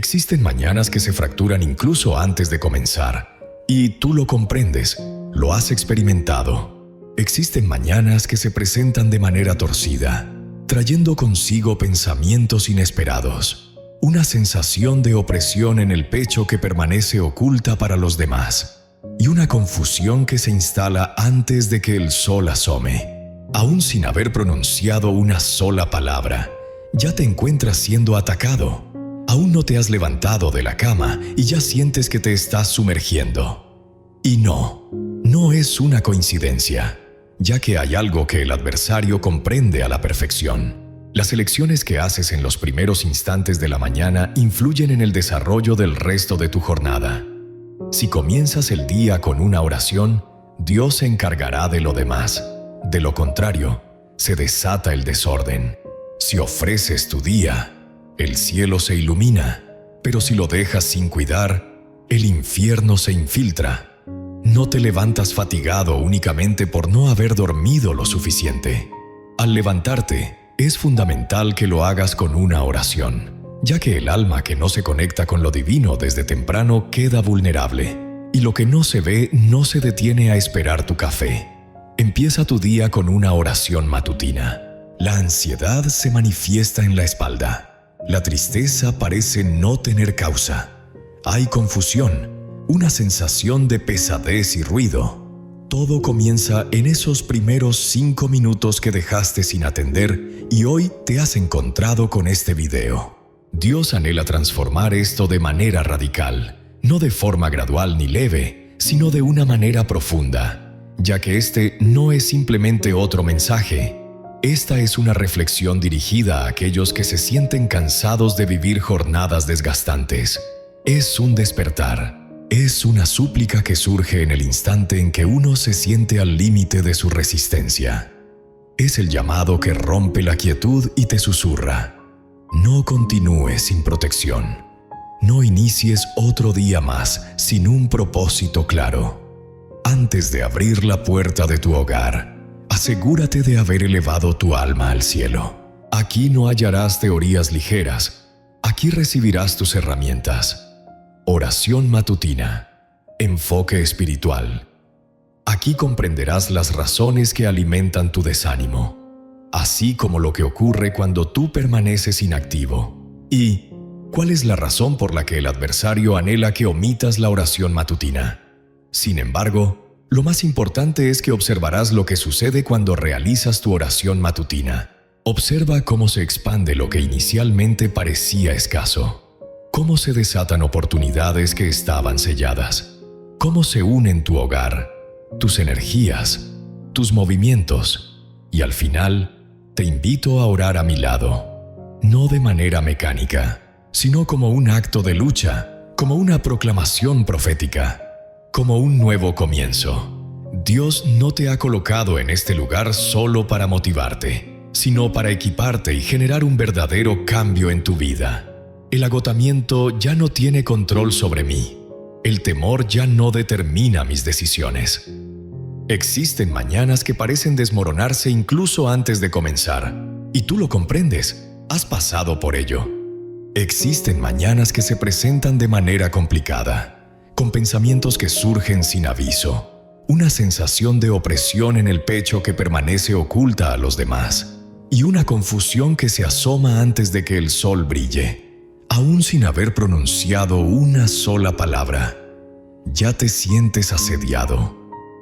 Existen mañanas que se fracturan incluso antes de comenzar, y tú lo comprendes, lo has experimentado. Existen mañanas que se presentan de manera torcida, trayendo consigo pensamientos inesperados, una sensación de opresión en el pecho que permanece oculta para los demás, y una confusión que se instala antes de que el sol asome. Aún sin haber pronunciado una sola palabra, ya te encuentras siendo atacado. Aún no te has levantado de la cama y ya sientes que te estás sumergiendo. Y no es una coincidencia, ya que hay algo que el adversario comprende a la perfección. Las elecciones que haces en los primeros instantes de la mañana influyen en el desarrollo del resto de tu jornada. Si comienzas el día con una oración, Dios se encargará de lo demás. De lo contrario, se desata el desorden. Si ofreces tu día, el cielo se ilumina, pero si lo dejas sin cuidar, el infierno se infiltra. No te levantas fatigado únicamente por no haber dormido lo suficiente. Al levantarte, es fundamental que lo hagas con una oración, ya que el alma que no se conecta con lo divino desde temprano queda vulnerable, y lo que no se ve no se detiene a esperar tu café. Empieza tu día con una oración matutina. La ansiedad se manifiesta en la espalda. La tristeza parece no tener causa. Hay confusión, una sensación de pesadez y ruido. Todo comienza en esos primeros 5 minutos que dejaste sin atender y hoy te has encontrado con este video. Dios anhela transformar esto de manera radical, no de forma gradual ni leve, sino de una manera profunda, ya que este no es simplemente otro mensaje. Esta es una reflexión dirigida a aquellos que se sienten cansados de vivir jornadas desgastantes. Es un despertar. Es una súplica que surge en el instante en que uno se siente al límite de su resistencia. Es el llamado que rompe la quietud y te susurra: no continúes sin protección. No inicies otro día más sin un propósito claro. Antes de abrir la puerta de tu hogar, asegúrate de haber elevado tu alma al cielo. Aquí no hallarás teorías ligeras. Aquí recibirás tus herramientas. Oración matutina. Enfoque espiritual. Aquí comprenderás las razones que alimentan tu desánimo, así como lo que ocurre cuando tú permaneces inactivo. ¿Y cuál es la razón por la que el adversario anhela que omitas la oración matutina? Sin embargo, lo más importante es que observarás lo que sucede cuando realizas tu oración matutina. Observa cómo se expande lo que inicialmente parecía escaso. Cómo se desatan oportunidades que estaban selladas. Cómo se unen tu hogar, tus energías, tus movimientos. Y al final, te invito a orar a mi lado. No de manera mecánica, sino como un acto de lucha, como una proclamación profética. Como un nuevo comienzo. Dios no te ha colocado en este lugar solo para motivarte, sino para equiparte y generar un verdadero cambio en tu vida. El agotamiento ya no tiene control sobre mí. El temor ya no determina mis decisiones. Existen mañanas que parecen desmoronarse incluso antes de comenzar, y tú lo comprendes, has pasado por ello. Existen mañanas que se presentan de manera complicada, con pensamientos que surgen sin aviso, una sensación de opresión en el pecho que permanece oculta a los demás, y una confusión que se asoma antes de que el sol brille. Aún sin haber pronunciado una sola palabra, ya te sientes asediado.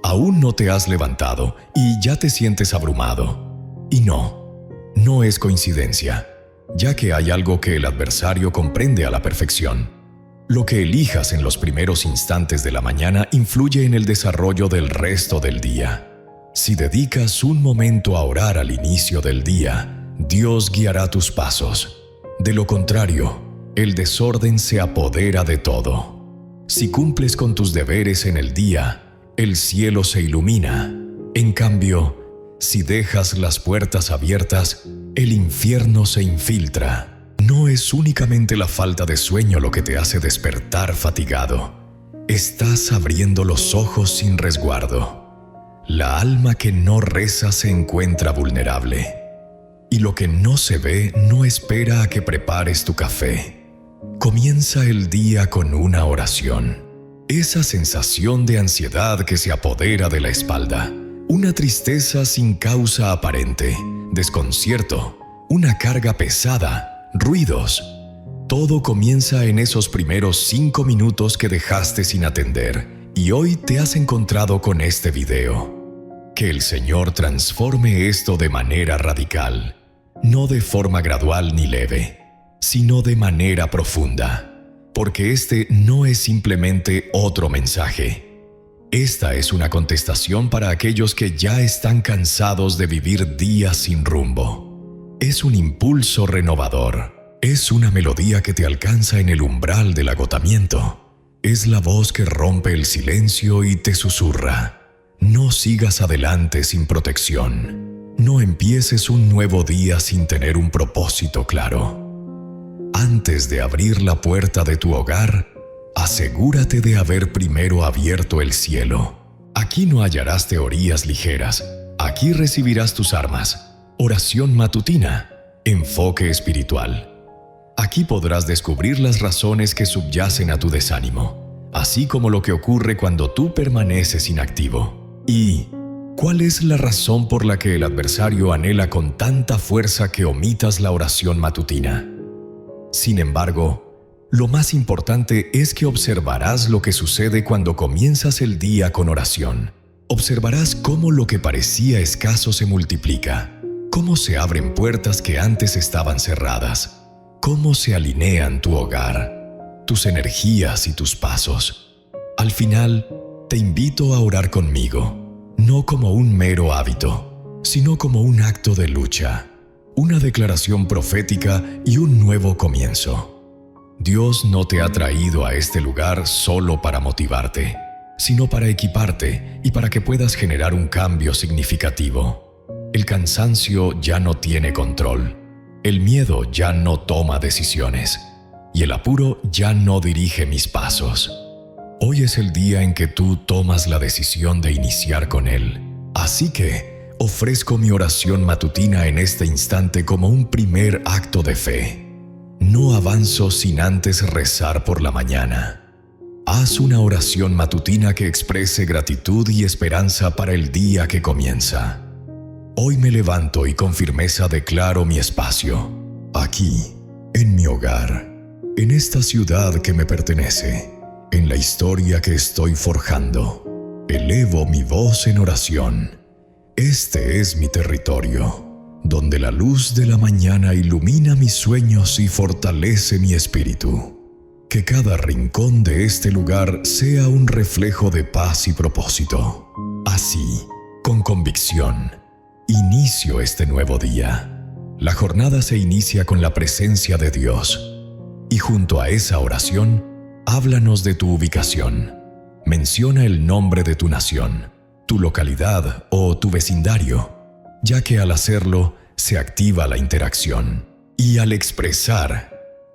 Aún no te has levantado y ya te sientes abrumado. Y no es coincidencia, ya que hay algo que el adversario comprende a la perfección. Lo que elijas en los primeros instantes de la mañana influye en el desarrollo del resto del día. Si dedicas un momento a orar al inicio del día, Dios guiará tus pasos. De lo contrario, el desorden se apodera de todo. Si cumples con tus deberes en el día, el cielo se ilumina. En cambio, si dejas las puertas abiertas, el infierno se infiltra. No es únicamente la falta de sueño lo que te hace despertar fatigado. Estás abriendo los ojos sin resguardo. La alma que no reza se encuentra vulnerable. Y lo que no se ve no espera a que prepares tu café. Comienza el día con una oración. Esa sensación de ansiedad que se apodera de la espalda, una tristeza sin causa aparente, desconcierto, una carga pesada, ruidos. Todo comienza en esos primeros 5 minutos que dejaste sin atender y hoy te has encontrado con este video. Que el Señor transforme esto de manera radical, no de forma gradual ni leve, sino de manera profunda, porque este no es simplemente otro mensaje. Esta es una contestación para aquellos que ya están cansados de vivir días sin rumbo. Es un impulso renovador. Es una melodía que te alcanza en el umbral del agotamiento. Es la voz que rompe el silencio y te susurra: no sigas adelante sin protección. No empieces un nuevo día sin tener un propósito claro. Antes de abrir la puerta de tu hogar, asegúrate de haber primero abierto el cielo. Aquí no hallarás teorías ligeras. Aquí recibirás tus armas. Oración matutina, enfoque espiritual. Aquí podrás descubrir las razones que subyacen a tu desánimo, así como lo que ocurre cuando tú permaneces inactivo. ¿Y cuál es la razón por la que el adversario anhela con tanta fuerza que omitas la oración matutina? Sin embargo, lo más importante es que observarás lo que sucede cuando comienzas el día con oración. Observarás cómo lo que parecía escaso se multiplica, cómo se abren puertas que antes estaban cerradas, cómo se alinean tu hogar, tus energías y tus pasos. Al final, te invito a orar conmigo, no como un mero hábito, sino como un acto de lucha, una declaración profética y un nuevo comienzo. Dios no te ha traído a este lugar solo para motivarte, sino para equiparte y para que puedas generar un cambio significativo. El cansancio ya no tiene control. El miedo ya no toma decisiones y el apuro ya no dirige mis pasos. Hoy es el día en que tú tomas la decisión de iniciar con Él. Así que ofrezco mi oración matutina en este instante como un primer acto de fe. No avanzo sin antes rezar por la mañana. Haz una oración matutina que exprese gratitud y esperanza para el día que comienza. Hoy me levanto y con firmeza declaro mi espacio, aquí, en mi hogar, en esta ciudad que me pertenece, en la historia que estoy forjando. Elevo mi voz en oración. Este es mi territorio, donde la luz de la mañana ilumina mis sueños y fortalece mi espíritu. Que cada rincón de este lugar sea un reflejo de paz y propósito. Así, con convicción, inicio este nuevo día. La jornada se inicia con la presencia de Dios. Y junto a esa oración, háblanos de tu ubicación. Menciona el nombre de tu nación, tu localidad o tu vecindario, ya que al hacerlo se activa la interacción. Y al expresar,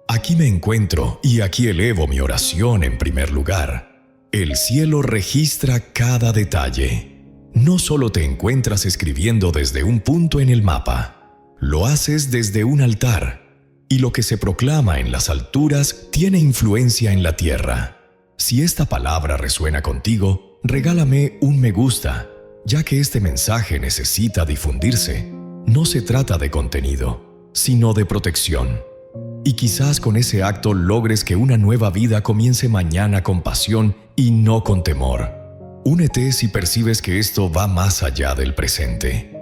aquí me encuentro y aquí elevo mi oración en primer lugar, el cielo registra cada detalle. No solo te encuentras escribiendo desde un punto en el mapa, lo haces desde un altar, y lo que se proclama en las alturas tiene influencia en la tierra. Si esta palabra resuena contigo, regálame un me gusta, ya que este mensaje necesita difundirse. No se trata de contenido, sino de protección. Y quizás con ese acto logres que una nueva vida comience mañana con pasión y no con temor. Únete si percibes que esto va más allá del presente.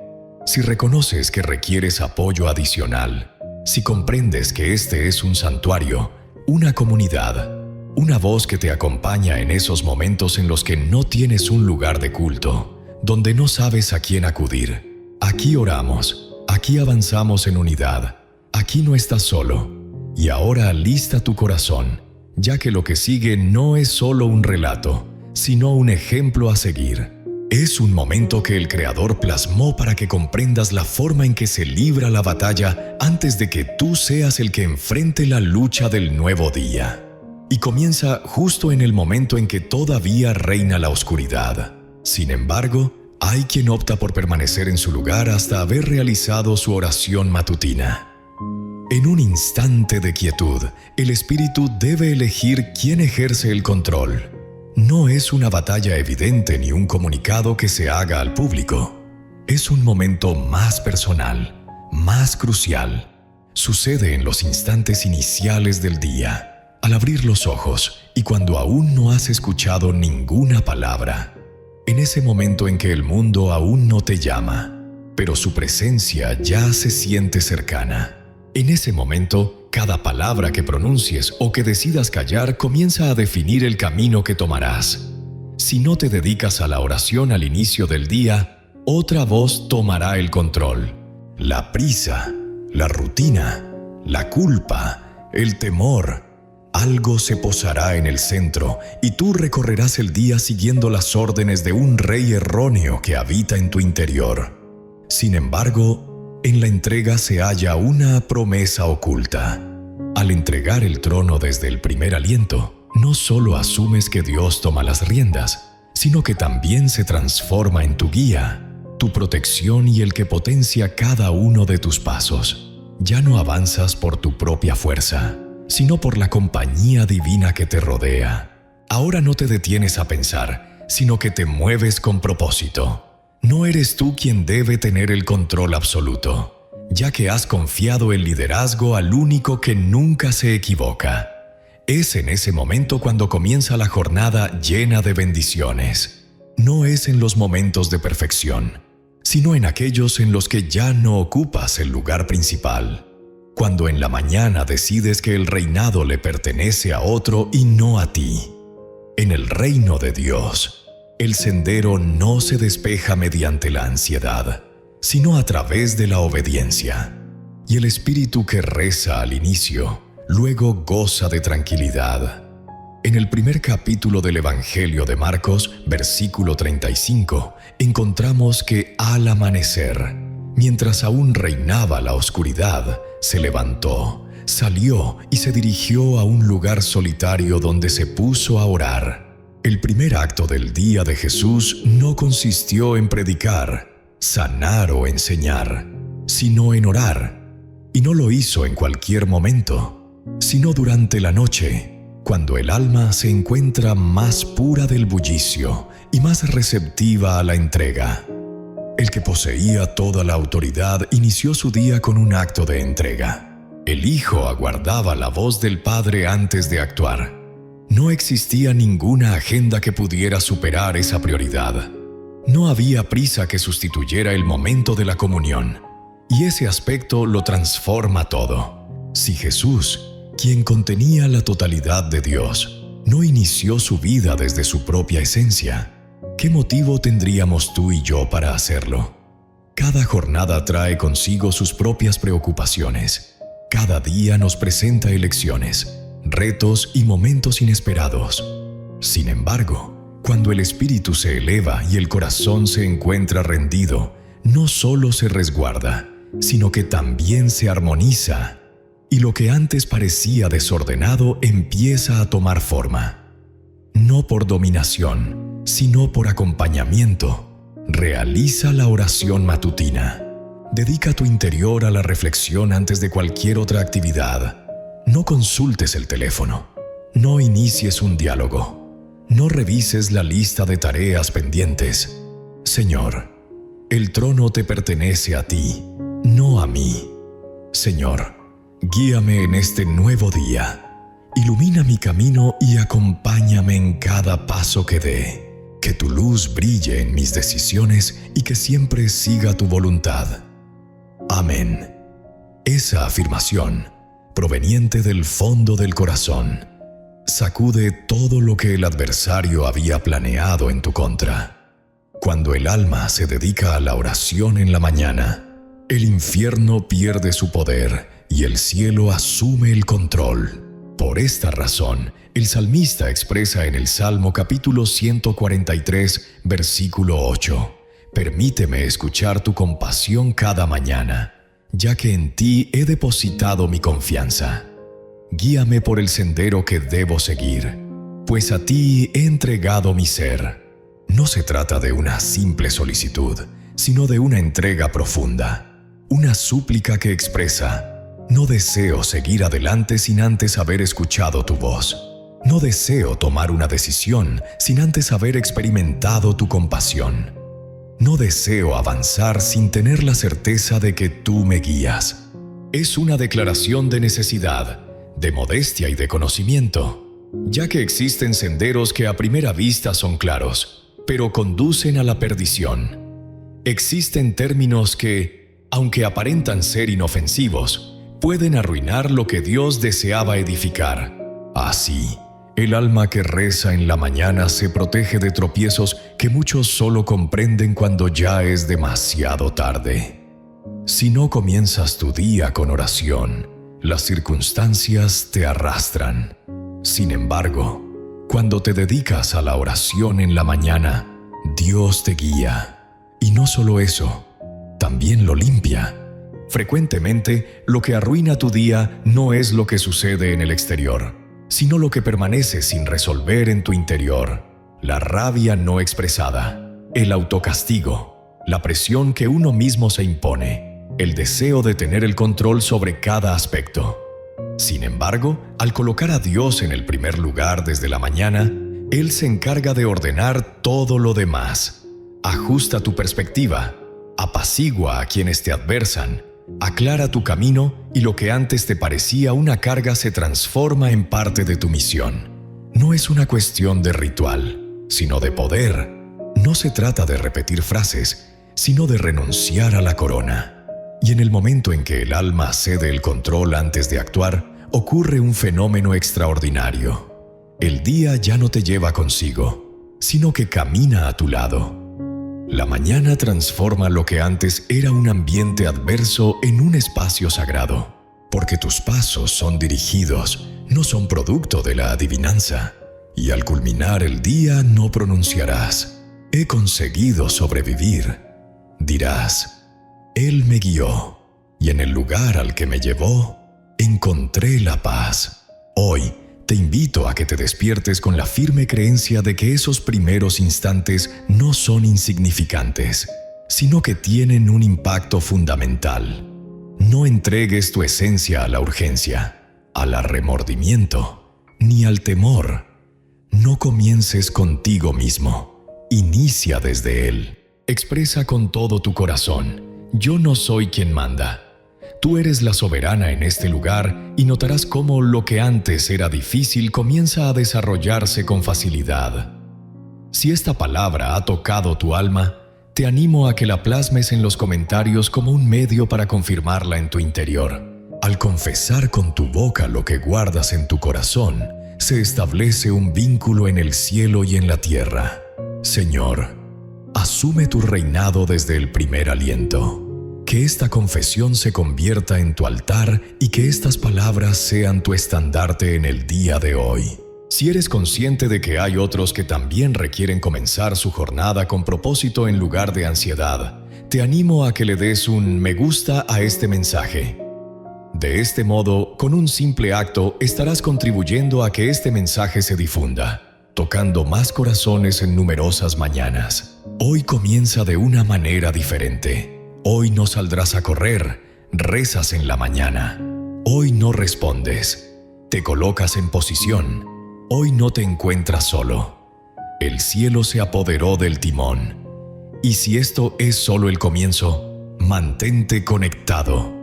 Si reconoces que requieres apoyo adicional, si comprendes que este es un santuario, una comunidad, una voz que te acompaña en esos momentos en los que no tienes un lugar de culto, donde no sabes a quién acudir. Aquí oramos, aquí avanzamos en unidad, aquí no estás solo. Y ahora alista tu corazón, ya que lo que sigue no es solo un relato, sino un ejemplo a seguir. Es un momento que el Creador plasmó para que comprendas la forma en que se libra la batalla antes de que tú seas el que enfrente la lucha del nuevo día. Y comienza justo en el momento en que todavía reina la oscuridad. Sin embargo, hay quien opta por permanecer en su lugar hasta haber realizado su oración matutina. En un instante de quietud, el espíritu debe elegir quién ejerce el control. No es una batalla evidente ni un comunicado que se haga al público. Es un momento más personal, más crucial. Sucede en los instantes iniciales del día, al abrir los ojos y cuando aún no has escuchado ninguna palabra. En ese momento en que el mundo aún no te llama, pero su presencia ya se siente cercana. En ese momento, cada palabra que pronuncies o que decidas callar comienza a definir el camino que tomarás. Si no te dedicas a la oración al inicio del día, otra voz tomará el control. La prisa, la rutina, la culpa, el temor. Algo se posará en el centro y tú recorrerás el día siguiendo las órdenes de un rey erróneo que habita en tu interior. Sin embargo, en la entrega se halla una promesa oculta. Al entregar el trono desde el primer aliento, no solo asumes que Dios toma las riendas, sino que también se transforma en tu guía, tu protección y el que potencia cada uno de tus pasos. Ya no avanzas por tu propia fuerza, sino por la compañía divina que te rodea. Ahora no te detienes a pensar, sino que te mueves con propósito. No eres tú quien debe tener el control absoluto, ya que has confiado el liderazgo al único que nunca se equivoca. Es en ese momento cuando comienza la jornada llena de bendiciones. No es en los momentos de perfección, sino en aquellos en los que ya no ocupas el lugar principal. Cuando en la mañana decides que el reinado le pertenece a otro y no a ti. En el reino de Dios, el sendero no se despeja mediante la ansiedad, sino a través de la obediencia. Y el espíritu que reza al inicio, luego goza de tranquilidad. En el primer capítulo del Evangelio de Marcos, versículo 35, encontramos que al amanecer, mientras aún reinaba la oscuridad, se levantó, salió y se dirigió a un lugar solitario donde se puso a orar. El primer acto del día de Jesús no consistió en predicar, sanar o enseñar, sino en orar. Y no lo hizo en cualquier momento, sino durante la noche, cuando el alma se encuentra más pura del bullicio y más receptiva a la entrega. El que poseía toda la autoridad inició su día con un acto de entrega. El Hijo aguardaba la voz del Padre antes de actuar. No existía ninguna agenda que pudiera superar esa prioridad. No había prisa que sustituyera el momento de la comunión, y ese aspecto lo transforma todo. Si Jesús, quien contenía la totalidad de Dios, no inició su vida desde su propia esencia, ¿qué motivo tendríamos tú y yo para hacerlo? Cada jornada trae consigo sus propias preocupaciones. Cada día nos presenta elecciones, retos y momentos inesperados. Sin embargo, cuando el espíritu se eleva y el corazón se encuentra rendido, no solo se resguarda, sino que también se armoniza, y lo que antes parecía desordenado empieza a tomar forma. No por dominación, sino por acompañamiento. Realiza la oración matutina. Dedica tu interior a la reflexión antes de cualquier otra actividad. No consultes el teléfono. No inicies un diálogo. No revises la lista de tareas pendientes. Señor, el trono te pertenece a ti, no a mí. Señor, guíame en este nuevo día. Ilumina mi camino y acompáñame en cada paso que dé. Que tu luz brille en mis decisiones y que siempre siga tu voluntad. Amén. Esa afirmación, proveniente del fondo del corazón, sacude todo lo que el adversario había planeado en tu contra. Cuando el alma se dedica a la oración en la mañana, el infierno pierde su poder y el cielo asume el control. Por esta razón, el salmista expresa en el Salmo capítulo 143, versículo 8: «Permíteme escuchar tu compasión cada mañana, ya que en ti he depositado mi confianza. Guíame por el sendero que debo seguir, pues a ti he entregado mi ser». No se trata de una simple solicitud, sino de una entrega profunda, una súplica que expresa: No deseo seguir adelante sin antes haber escuchado tu voz. No deseo tomar una decisión sin antes haber experimentado tu compasión. No deseo avanzar sin tener la certeza de que tú me guías. Es una declaración de necesidad, de modestia y de conocimiento, ya que existen senderos que a primera vista son claros, pero conducen a la perdición. Existen términos que, aunque aparentan ser inofensivos, pueden arruinar lo que Dios deseaba edificar. Así, el alma que reza en la mañana se protege de tropiezos que muchos solo comprenden cuando ya es demasiado tarde. Si no comienzas tu día con oración, las circunstancias te arrastran. Sin embargo, cuando te dedicas a la oración en la mañana, Dios te guía. Y no solo eso, también lo limpia. Frecuentemente, lo que arruina tu día no es lo que sucede en el exterior, sino lo que permanece sin resolver en tu interior. La rabia no expresada, el autocastigo, la presión que uno mismo se impone, el deseo de tener el control sobre cada aspecto. Sin embargo, al colocar a Dios en el primer lugar desde la mañana, Él se encarga de ordenar todo lo demás. Ajusta tu perspectiva, apacigua a quienes te adversan, aclara tu camino y lo que antes te parecía una carga se transforma en parte de tu misión. No es una cuestión de ritual, sino de poder. No se trata de repetir frases, sino de renunciar a la corona. Y en el momento en que el alma cede el control antes de actuar, ocurre un fenómeno extraordinario. El día ya no te lleva consigo, sino que camina a tu lado. La mañana transforma lo que antes era un ambiente adverso en un espacio sagrado, porque tus pasos son dirigidos, no son producto de la adivinanza, y al culminar el día no pronunciarás: «He conseguido sobrevivir». Dirás: «Él me guió, y en el lugar al que me llevó, encontré la paz». Hoy, te invito a que te despiertes con la firme creencia de que esos primeros instantes no son insignificantes, sino que tienen un impacto fundamental. No entregues tu esencia a la urgencia, al remordimiento, ni al temor. No comiences contigo mismo, inicia desde Él. Expresa con todo tu corazón: «Yo no soy quien manda». Tú eres la soberana en este lugar y notarás cómo lo que antes era difícil comienza a desarrollarse con facilidad. Si esta palabra ha tocado tu alma, te animo a que la plasmes en los comentarios como un medio para confirmarla en tu interior. Al confesar con tu boca lo que guardas en tu corazón, se establece un vínculo en el cielo y en la tierra. Señor, asume tu reinado desde el primer aliento. Que esta confesión se convierta en tu altar y que estas palabras sean tu estandarte en el día de hoy. Si eres consciente de que hay otros que también requieren comenzar su jornada con propósito en lugar de ansiedad, te animo a que le des un me gusta a este mensaje. De este modo, con un simple acto, estarás contribuyendo a que este mensaje se difunda, tocando más corazones en numerosas mañanas. Hoy comienza de una manera diferente. Hoy no saldrás a correr, rezas en la mañana. Hoy no respondes, te colocas en posición. Hoy no te encuentras solo. El cielo se apoderó del timón. Y si esto es solo el comienzo, mantente conectado.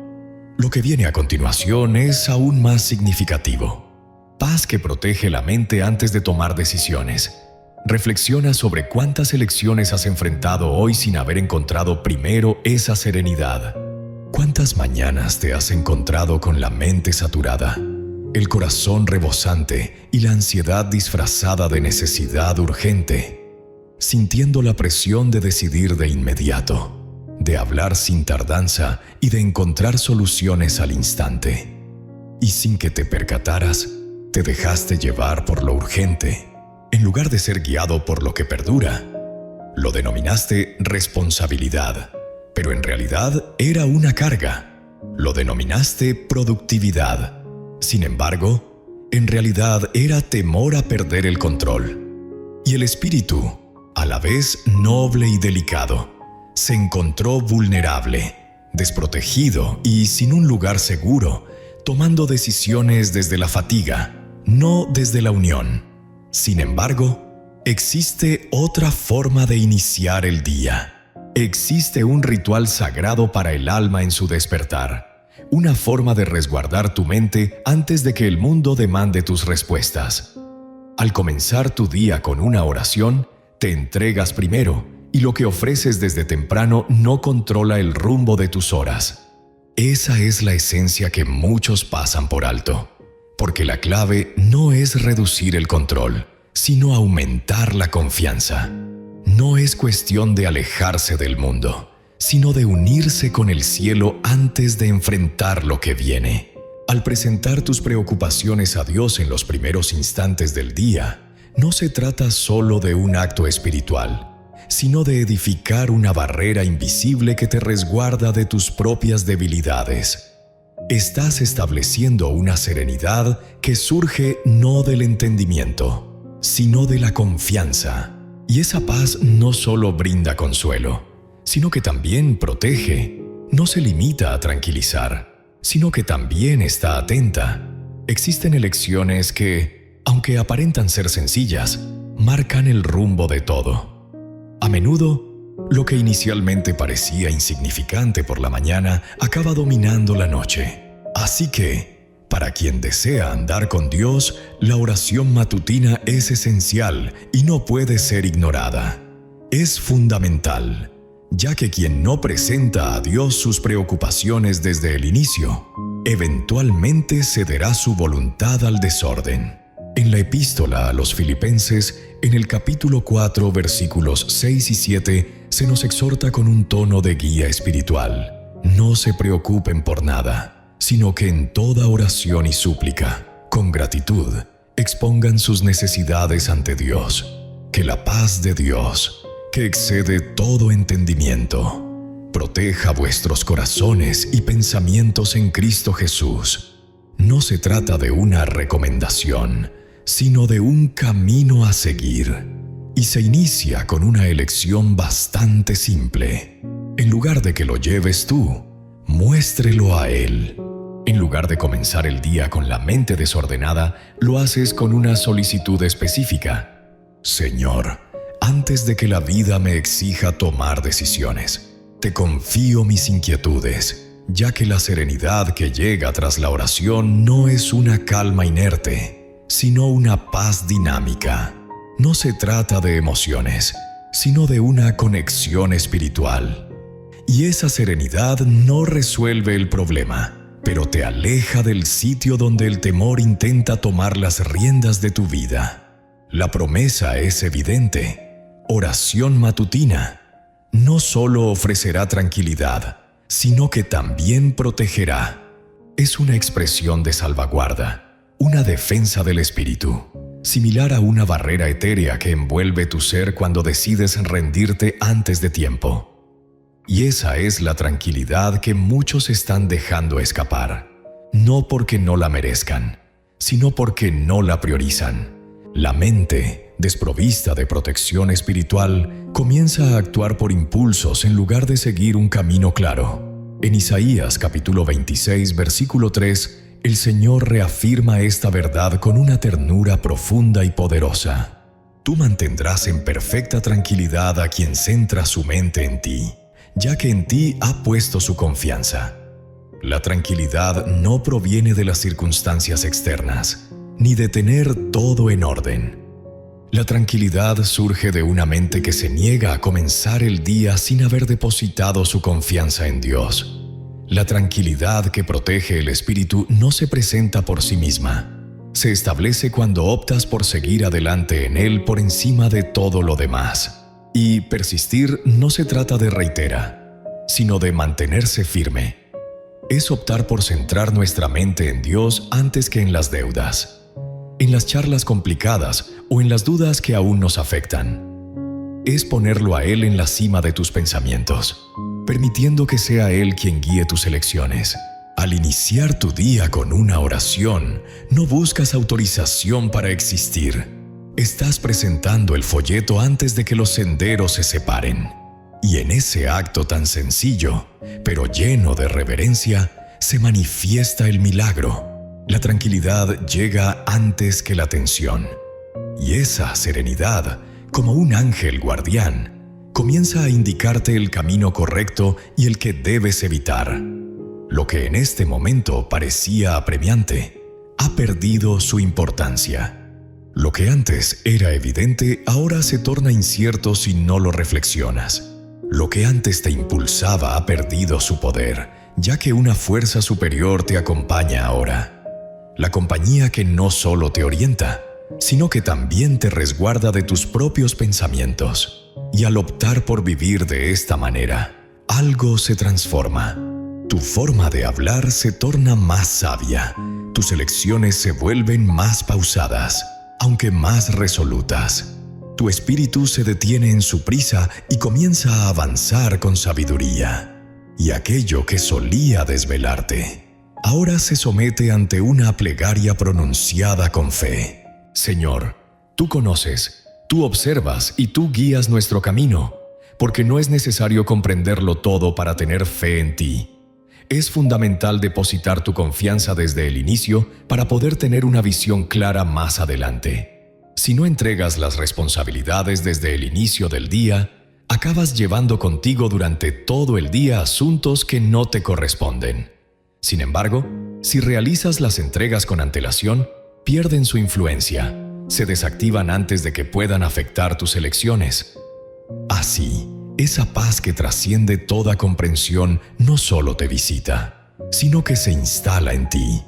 Lo que viene a continuación es aún más significativo. Paz que protege la mente antes de tomar decisiones. Reflexiona sobre cuántas elecciones has enfrentado hoy sin haber encontrado primero esa serenidad. ¿Cuántas mañanas te has encontrado con la mente saturada, el corazón rebosante y la ansiedad disfrazada de necesidad urgente, sintiendo la presión de decidir de inmediato, de hablar sin tardanza y de encontrar soluciones al instante? Y sin que te percataras, te dejaste llevar por lo urgente, en lugar de ser guiado por lo que perdura. Lo denominaste responsabilidad, pero en realidad era una carga. Lo denominaste productividad. Sin embargo, en realidad era temor a perder el control. Y el espíritu, a la vez noble y delicado, se encontró vulnerable, desprotegido y sin un lugar seguro, tomando decisiones desde la fatiga, no desde la unión. Sin embargo, existe otra forma de iniciar el día. Existe un ritual sagrado para el alma en su despertar, una forma de resguardar tu mente antes de que el mundo demande tus respuestas. Al comenzar tu día con una oración, te entregas primero, y lo que ofreces desde temprano no controla el rumbo de tus horas. Esa es la esencia que muchos pasan por alto, porque la clave no es reducir el control, sino aumentar la confianza. No es cuestión de alejarse del mundo, sino de unirse con el cielo antes de enfrentar lo que viene. Al presentar tus preocupaciones a Dios en los primeros instantes del día, no se trata solo de un acto espiritual, sino de edificar una barrera invisible que te resguarda de tus propias debilidades. Estás estableciendo una serenidad que surge no del entendimiento, sino de la confianza. Y esa paz no solo brinda consuelo, sino que también protege. No se limita a tranquilizar, sino que también está atenta. Existen elecciones que, aunque aparentan ser sencillas, marcan el rumbo de todo. A menudo, lo que inicialmente parecía insignificante por la mañana acaba dominando la noche. Así que, para quien desea andar con Dios, la oración matutina es esencial y no puede ser ignorada. Es fundamental, ya que quien no presenta a Dios sus preocupaciones desde el inicio, eventualmente cederá su voluntad al desorden. En la epístola a los Filipenses, en el capítulo 4, versículos 6 y 7, se nos exhorta con un tono de guía espiritual. No se preocupen por nada, sino que en toda oración y súplica, con gratitud, expongan sus necesidades ante Dios. Que la paz de Dios, que excede todo entendimiento, proteja vuestros corazones y pensamientos en Cristo Jesús. No se trata de una recomendación, sino de un camino a seguir, y se inicia con una elección bastante simple. En lugar de que lo lleves tú, muéstrelo a Él. En lugar de comenzar el día con la mente desordenada, lo haces con una solicitud específica. Señor, antes de que la vida me exija tomar decisiones, te confío mis inquietudes, ya que la serenidad que llega tras la oración no es una calma inerte, sino una paz dinámica. No se trata de emociones, sino de una conexión espiritual. Y esa serenidad no resuelve el problema, pero te aleja del sitio donde el temor intenta tomar las riendas de tu vida. La promesa es evidente. Oración matutina no solo ofrecerá tranquilidad, sino que también protegerá. Es una expresión de salvaguarda, una defensa del espíritu, similar a una barrera etérea que envuelve tu ser cuando decides rendirte antes de tiempo. Y esa es la tranquilidad que muchos están dejando escapar, no porque no la merezcan, sino porque no la priorizan. La mente, desprovista de protección espiritual, comienza a actuar por impulsos en lugar de seguir un camino claro. En Isaías capítulo 26, versículo 3, el Señor reafirma esta verdad con una ternura profunda y poderosa. Tú mantendrás en perfecta tranquilidad a quien centra su mente en ti, ya que en ti ha puesto su confianza. La tranquilidad no proviene de las circunstancias externas, ni de tener todo en orden. La tranquilidad surge de una mente que se niega a comenzar el día sin haber depositado su confianza en Dios. La tranquilidad que protege el espíritu no se presenta por sí misma. Se establece cuando optas por seguir adelante en Él por encima de todo lo demás. Y persistir no se trata de reitera, sino de mantenerse firme. Es optar por centrar nuestra mente en Dios antes que en las deudas, en las charlas complicadas o en las dudas que aún nos afectan. Es ponerlo a Él en la cima de tus pensamientos, permitiendo que sea Él quien guíe tus elecciones. Al iniciar tu día con una oración, no buscas autorización para existir. Estás presentando el folleto antes de que los senderos se separen. Y en ese acto tan sencillo, pero lleno de reverencia, se manifiesta el milagro. La tranquilidad llega antes que la tensión. Y esa serenidad, como un ángel guardián, comienza a indicarte el camino correcto y el que debes evitar. Lo que en este momento parecía apremiante, ha perdido su importancia. Lo que antes era evidente ahora se torna incierto si no lo reflexionas. Lo que antes te impulsaba ha perdido su poder, ya que una fuerza superior te acompaña ahora. La compañía que no solo te orienta, sino que también te resguarda de tus propios pensamientos. Y al optar por vivir de esta manera, algo se transforma. Tu forma de hablar se torna más sabia. Tus elecciones se vuelven más pausadas, aunque más resolutas. Tu espíritu se detiene en su prisa y comienza a avanzar con sabiduría. Y aquello que solía desvelarte, ahora se somete ante una plegaria pronunciada con fe. Señor, tú conoces, tú observas y tú guías nuestro camino, porque no es necesario comprenderlo todo para tener fe en ti. Es fundamental depositar tu confianza desde el inicio para poder tener una visión clara más adelante. Si no entregas las responsabilidades desde el inicio del día, acabas llevando contigo durante todo el día asuntos que no te corresponden. Sin embargo, si realizas las entregas con antelación, pierden su influencia, se desactivan antes de que puedan afectar tus elecciones. Así, esa paz que trasciende toda comprensión no solo te visita, sino que se instala en ti.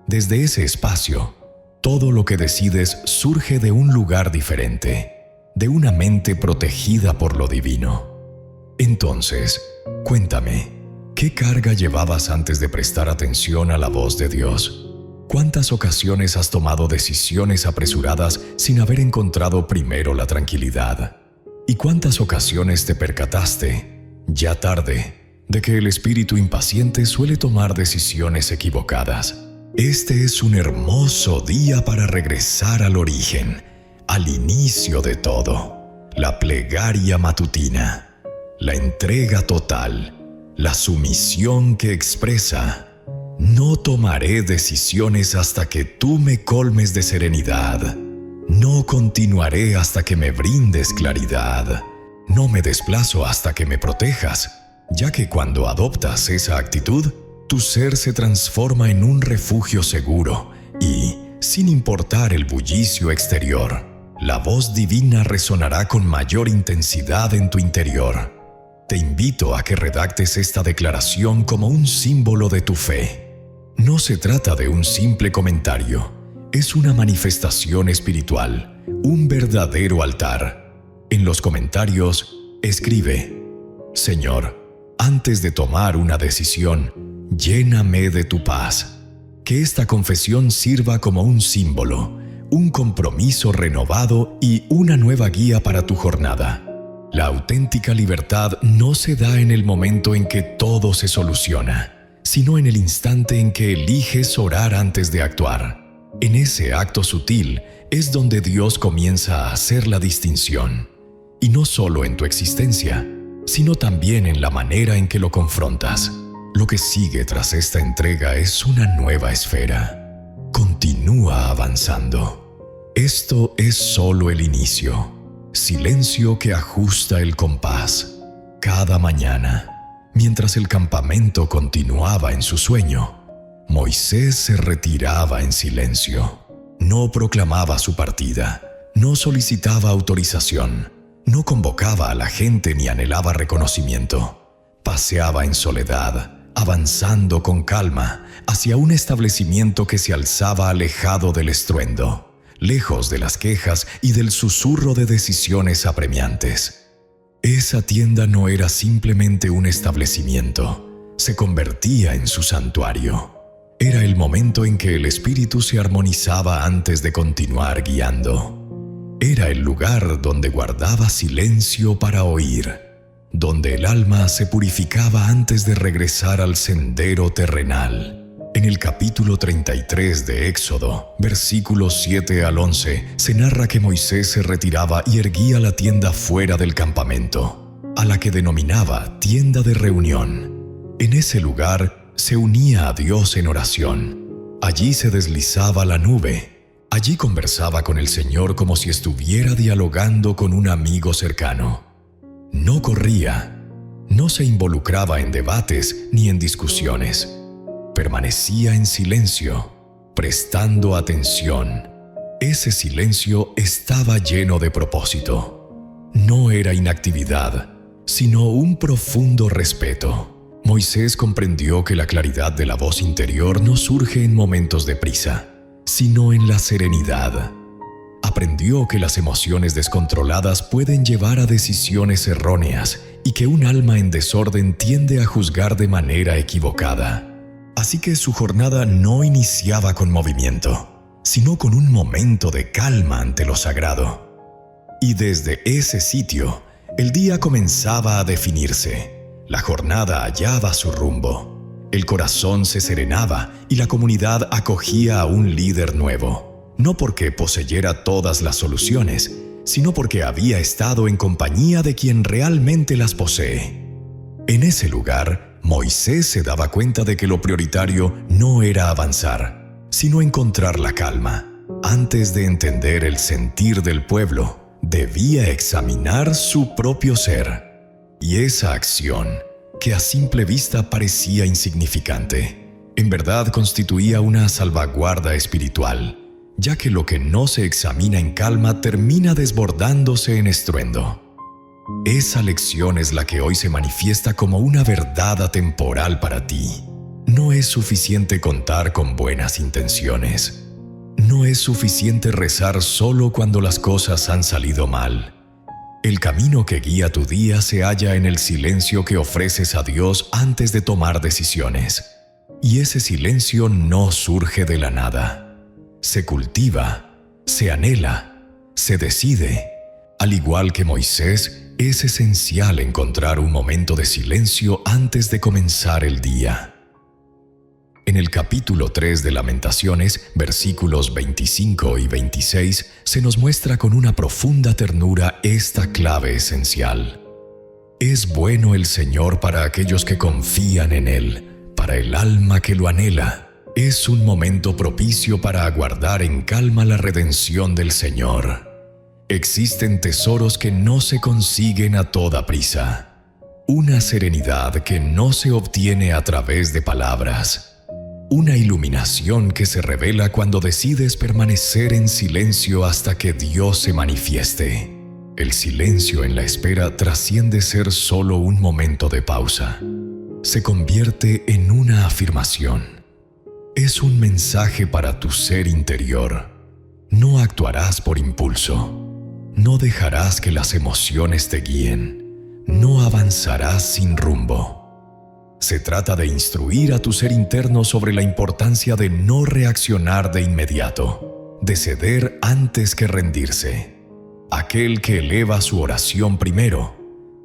Desde ese espacio, todo lo que decides surge de un lugar diferente, de una mente protegida por lo divino. Entonces, cuéntame, ¿qué carga llevabas antes de prestar atención a la voz de Dios? ¿Cuántas ocasiones has tomado decisiones apresuradas sin haber encontrado primero la tranquilidad? ¿Y cuántas ocasiones te percataste, ya tarde, de que el espíritu impaciente suele tomar decisiones equivocadas? Este es un hermoso día para regresar al origen, al inicio de todo, la plegaria matutina, la entrega total, la sumisión que expresa: no tomaré decisiones hasta que tú me colmes de serenidad. No continuaré hasta que me brindes claridad. No me desplazo hasta que me protejas, ya que cuando adoptas esa actitud, tu ser se transforma en un refugio seguro y, sin importar el bullicio exterior, la voz divina resonará con mayor intensidad en tu interior. Te invito a que redactes esta declaración como un símbolo de tu fe. No se trata de un simple comentario. Es una manifestación espiritual, un verdadero altar. En los comentarios, escribe: Señor, antes de tomar una decisión, lléname de tu paz. Que esta confesión sirva como un símbolo, un compromiso renovado y una nueva guía para tu jornada. La auténtica libertad no se da en el momento en que todo se soluciona, sino en el instante en que eliges orar antes de actuar. En ese acto sutil es donde Dios comienza a hacer la distinción, y no solo en tu existencia, sino también en la manera en que lo confrontas. Lo que sigue tras esta entrega es una nueva esfera. Continúa avanzando. Esto es solo el inicio. Silencio que ajusta el compás. Cada mañana, mientras el campamento continuaba en su sueño, Moisés se retiraba en silencio. No proclamaba su partida, no solicitaba autorización, no convocaba a la gente ni anhelaba reconocimiento. Paseaba en soledad, avanzando con calma hacia un establecimiento que se alzaba alejado del estruendo, lejos de las quejas y del susurro de decisiones apremiantes. Esa tienda no era simplemente un establecimiento, se convertía en su santuario. Era el momento en que el espíritu se armonizaba antes de continuar guiando. Era el lugar donde guardaba silencio para oír, donde el alma se purificaba antes de regresar al sendero terrenal. En el capítulo 33 de Éxodo, versículos 7 al 11, se narra que Moisés se retiraba y erguía la tienda fuera del campamento, a la que denominaba tienda de reunión. En ese lugar, se unía a Dios en oración. Allí se deslizaba la nube. Allí conversaba con el Señor como si estuviera dialogando con un amigo cercano. No corría, no se involucraba en debates ni en discusiones. Permanecía en silencio, prestando atención. Ese silencio estaba lleno de propósito. No era inactividad, sino un profundo respeto. Moisés comprendió que la claridad de la voz interior no surge en momentos de prisa, sino en la serenidad. Aprendió que las emociones descontroladas pueden llevar a decisiones erróneas y que un alma en desorden tiende a juzgar de manera equivocada. Así que su jornada no iniciaba con movimiento, sino con un momento de calma ante lo sagrado. Y desde ese sitio, el día comenzaba a definirse. La jornada hallaba su rumbo. El corazón se serenaba y la comunidad acogía a un líder nuevo. No porque poseyera todas las soluciones, sino porque había estado en compañía de quien realmente las posee. En ese lugar, Moisés se daba cuenta de que lo prioritario no era avanzar, sino encontrar la calma. Antes de entender el sentir del pueblo, debía examinar su propio ser. Y esa acción, que a simple vista parecía insignificante, en verdad constituía una salvaguarda espiritual, ya que lo que no se examina en calma termina desbordándose en estruendo. Esa lección es la que hoy se manifiesta como una verdad atemporal para ti. No es suficiente contar con buenas intenciones. No es suficiente rezar solo cuando las cosas han salido mal. El camino que guía tu día se halla en el silencio que ofreces a Dios antes de tomar decisiones. Y ese silencio no surge de la nada. Se cultiva, se anhela, se decide. Al igual que Moisés, es esencial encontrar un momento de silencio antes de comenzar el día. En el capítulo 3 de Lamentaciones, versículos 25 y 26, se nos muestra con una profunda ternura esta clave esencial. Es bueno el Señor para aquellos que confían en Él, para el alma que lo anhela. Es un momento propicio para aguardar en calma la redención del Señor. Existen tesoros que no se consiguen a toda prisa. Una serenidad que no se obtiene a través de palabras. Una iluminación que se revela cuando decides permanecer en silencio hasta que Dios se manifieste. El silencio en la espera trasciende ser solo un momento de pausa. Se convierte en una afirmación. Es un mensaje para tu ser interior. No actuarás por impulso. No dejarás que las emociones te guíen. No avanzarás sin rumbo. Se trata de instruir a tu ser interno sobre la importancia de no reaccionar de inmediato, de ceder antes que rendirse. Aquel que eleva su oración primero,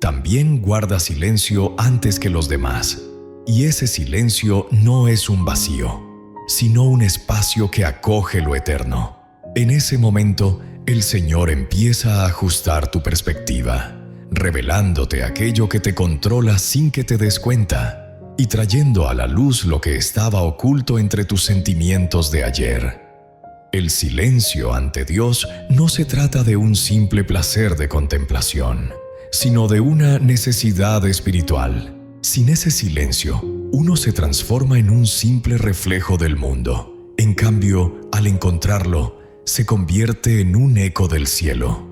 también guarda silencio antes que los demás. Y ese silencio no es un vacío, sino un espacio que acoge lo eterno. En ese momento, el Señor empieza a ajustar tu perspectiva, revelándote aquello que te controla sin que te des cuenta y trayendo a la luz lo que estaba oculto entre tus sentimientos de ayer. El silencio ante Dios no se trata de un simple placer de contemplación, sino de una necesidad espiritual. Sin ese silencio, uno se transforma en un simple reflejo del mundo. En cambio, al encontrarlo, se convierte en un eco del cielo.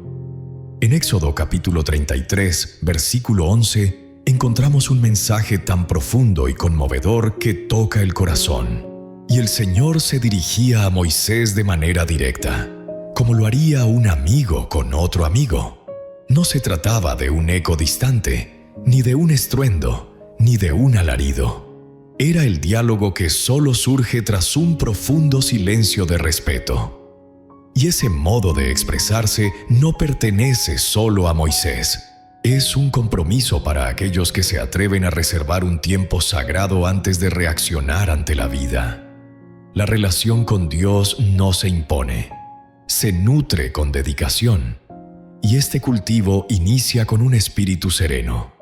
En Éxodo capítulo 33, versículo 11, encontramos un mensaje tan profundo y conmovedor que toca el corazón. Y el Señor se dirigía a Moisés de manera directa, como lo haría un amigo con otro amigo. No se trataba de un eco distante, ni de un estruendo, ni de un alarido. Era el diálogo que solo surge tras un profundo silencio de respeto. Y ese modo de expresarse no pertenece solo a Moisés. Es un compromiso para aquellos que se atreven a reservar un tiempo sagrado antes de reaccionar ante la vida. La relación con Dios no se impone, se nutre con dedicación. Y este cultivo inicia con un espíritu sereno,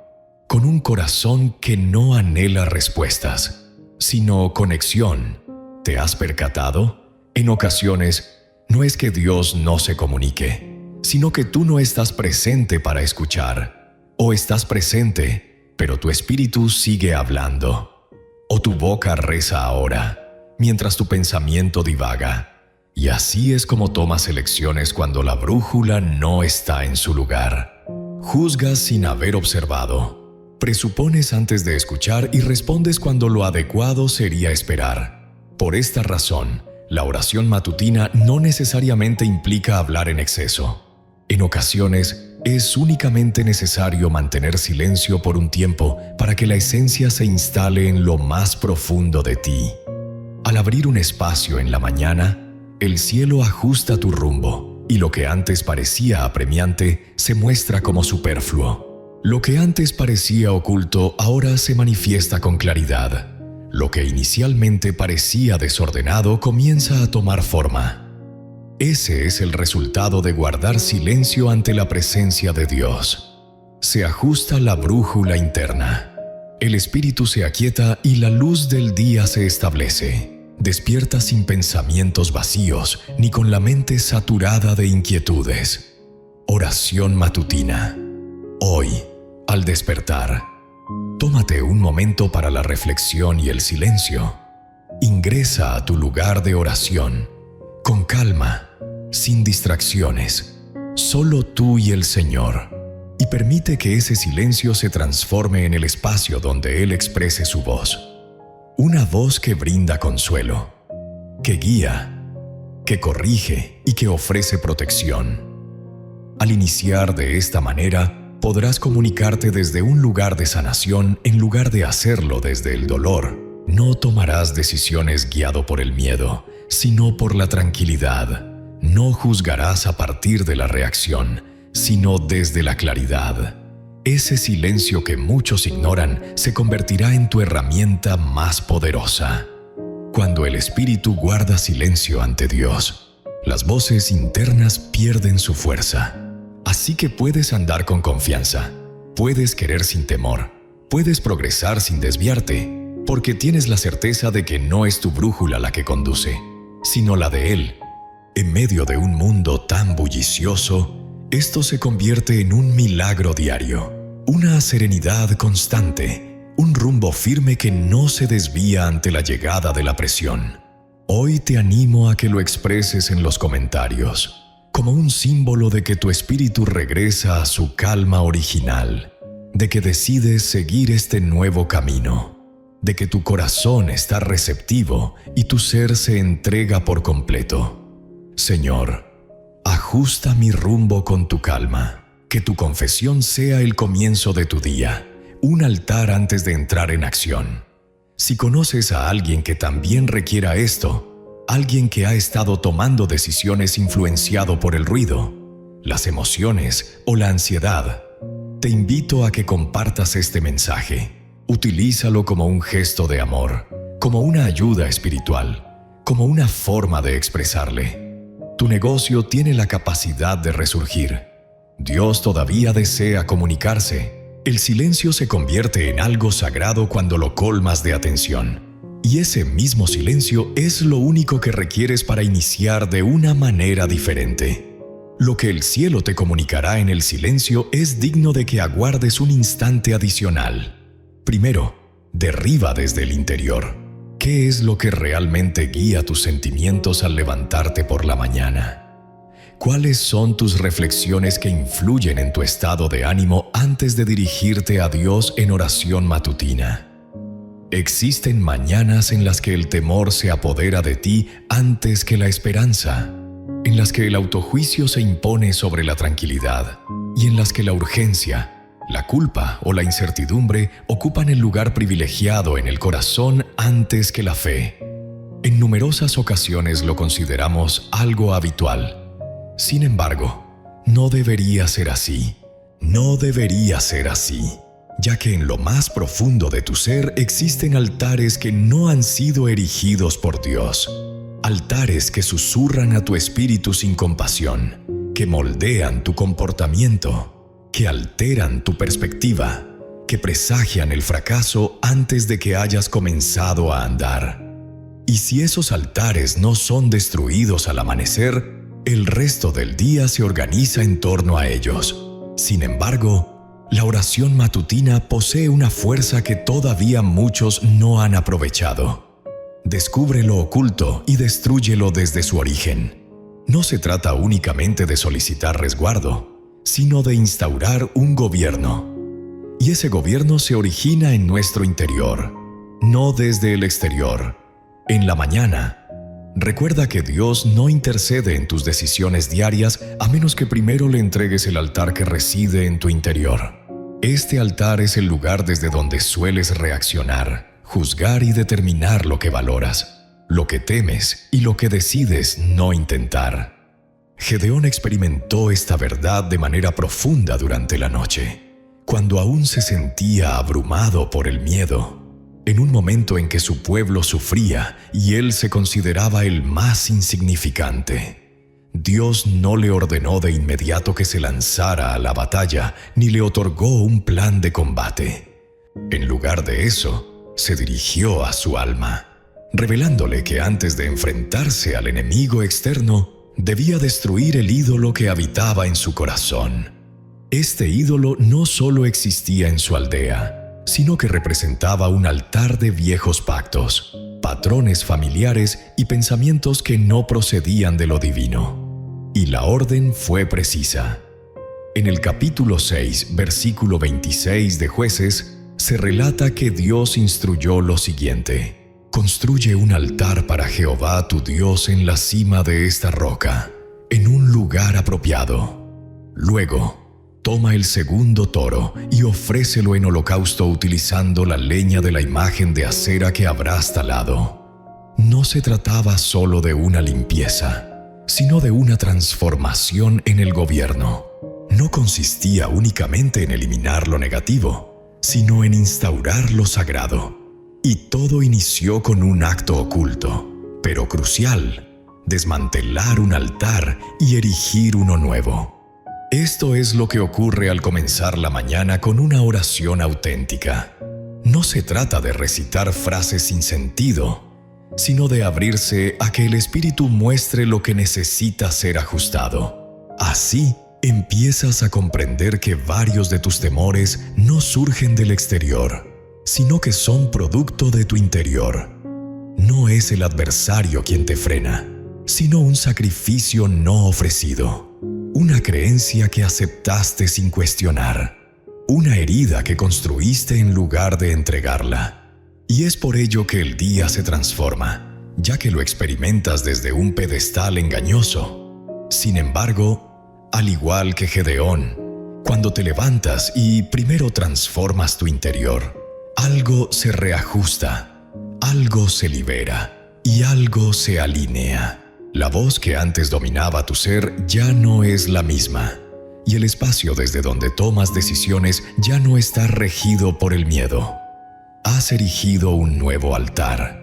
con un corazón que no anhela respuestas, sino conexión. ¿Te has percatado? En ocasiones, no es que Dios no se comunique, sino que tú no estás presente para escuchar. O estás presente, pero tu espíritu sigue hablando. O tu boca reza ahora, mientras tu pensamiento divaga. Y así es como tomas elecciones cuando la brújula no está en su lugar. Juzgas sin haber observado. Presupones antes de escuchar y respondes cuando lo adecuado sería esperar. Por esta razón, la oración matutina no necesariamente implica hablar en exceso. En ocasiones, es únicamente necesario mantener silencio por un tiempo para que la esencia se instale en lo más profundo de ti. Al abrir un espacio en la mañana, el cielo ajusta tu rumbo y lo que antes parecía apremiante se muestra como superfluo. Lo que antes parecía oculto ahora se manifiesta con claridad. Lo que inicialmente parecía desordenado comienza a tomar forma. Ese es el resultado de guardar silencio ante la presencia de Dios. Se ajusta la brújula interna. El espíritu se aquieta y la luz del día se establece. Despierta sin pensamientos vacíos ni con la mente saturada de inquietudes. Oración matutina. Hoy, al despertar, tómate un momento para la reflexión y el silencio. Ingresa a tu lugar de oración, con calma, sin distracciones, solo tú y el Señor, y permite que ese silencio se transforme en el espacio donde Él exprese su voz. Una voz que brinda consuelo, que guía, que corrige y que ofrece protección. Al iniciar de esta manera, podrás comunicarte desde un lugar de sanación en lugar de hacerlo desde el dolor. No tomarás decisiones guiado por el miedo, sino por la tranquilidad. No juzgarás a partir de la reacción, sino desde la claridad. Ese silencio que muchos ignoran se convertirá en tu herramienta más poderosa. Cuando el espíritu guarda silencio ante Dios, las voces internas pierden su fuerza. Así que puedes andar con confianza, puedes querer sin temor, puedes progresar sin desviarte, porque tienes la certeza de que no es tu brújula la que conduce, sino la de Él. En medio de un mundo tan bullicioso, esto se convierte en un milagro diario. Una serenidad constante, un rumbo firme que no se desvía ante la llegada de la presión. Hoy te animo a que lo expreses en los comentarios, como un símbolo de que tu espíritu regresa a su calma original, de que decides seguir este nuevo camino, de que tu corazón está receptivo y tu ser se entrega por completo. Señor, ajusta mi rumbo con tu calma. Que tu confesión sea el comienzo de tu día, un altar antes de entrar en acción. Si conoces a alguien que también requiera esto, alguien que ha estado tomando decisiones influenciado por el ruido, las emociones o la ansiedad, te invito a que compartas este mensaje. Utilízalo como un gesto de amor, como una ayuda espiritual, como una forma de expresarle. Tu negocio tiene la capacidad de resurgir. Dios todavía desea comunicarse. El silencio se convierte en algo sagrado cuando lo colmas de atención. Y ese mismo silencio es lo único que requieres para iniciar de una manera diferente. Lo que el cielo te comunicará en el silencio es digno de que aguardes un instante adicional. Primero, derriba desde el interior. ¿Qué es lo que realmente guía tus sentimientos al levantarte por la mañana? ¿Cuáles son tus reflexiones que influyen en tu estado de ánimo antes de dirigirte a Dios en oración matutina? Existen mañanas en las que el temor se apodera de ti antes que la esperanza, en las que el autojuicio se impone sobre la tranquilidad y en las que la urgencia, la culpa o la incertidumbre ocupan el lugar privilegiado en el corazón antes que la fe. En numerosas ocasiones lo consideramos algo habitual. Sin embargo, no debería ser así. No debería ser así, ya que en lo más profundo de tu ser existen altares que no han sido erigidos por Dios. Altares que susurran a tu espíritu sin compasión, que moldean tu comportamiento, que alteran tu perspectiva que presagian el fracaso antes de que hayas comenzado a andar. Y si esos altares no son destruidos al amanecer, el resto del día se organiza en torno a ellos. Sin embargo, la oración matutina posee una fuerza que todavía muchos no han aprovechado. Descubre lo oculto y destróyelo desde su origen. No se trata únicamente de solicitar resguardo, sino de instaurar un gobierno. Y ese gobierno se origina en nuestro interior, no desde el exterior. En la mañana, recuerda que Dios no intercede en tus decisiones diarias a menos que primero le entregues el altar que reside en tu interior. Este altar es el lugar desde donde sueles reaccionar, juzgar y determinar lo que valoras, lo que temes y lo que decides no intentar. Gedeón experimentó esta verdad de manera profunda durante la noche, cuando aún se sentía abrumado por el miedo, en un momento en que su pueblo sufría y él se consideraba el más insignificante. Dios no le ordenó de inmediato que se lanzara a la batalla, ni le otorgó un plan de combate. En lugar de eso, se dirigió a su alma, revelándole que antes de enfrentarse al enemigo externo, debía destruir el ídolo que habitaba en su corazón. Este ídolo no solo existía en su aldea, sino que representaba un altar de viejos pactos, patrones familiares y pensamientos que no procedían de lo divino. Y la orden fue precisa. En el capítulo 6, versículo 26 de Jueces, se relata que Dios instruyó lo siguiente: construye un altar para Jehová tu Dios en la cima de esta roca, en un lugar apropiado. Luego, toma el segundo toro y ofrécelo en holocausto utilizando la leña de la imagen de acera que habrás talado. No se trataba solo de una limpieza, sino de una transformación en el gobierno. No consistía únicamente en eliminar lo negativo, sino en instaurar lo sagrado. Y todo inició con un acto oculto, pero crucial: desmantelar un altar y erigir uno nuevo. Esto es lo que ocurre al comenzar la mañana con una oración auténtica. No se trata de recitar frases sin sentido, sino de abrirse a que el Espíritu muestre lo que necesita ser ajustado. Así, empiezas a comprender que varios de tus temores no surgen del exterior, sino que son producto de tu interior. No es el adversario quien te frena, sino un sacrificio no ofrecido. Una creencia que aceptaste sin cuestionar, una herida que construiste en lugar de entregarla. Y es por ello que el día se transforma, ya que lo experimentas desde un pedestal engañoso. Sin embargo, al igual que Gedeón, cuando te levantas y primero transformas tu interior, algo se reajusta, algo se libera y algo se alinea. La voz que antes dominaba tu ser ya no es la misma, y el espacio desde donde tomas decisiones ya no está regido por el miedo. Has erigido un nuevo altar,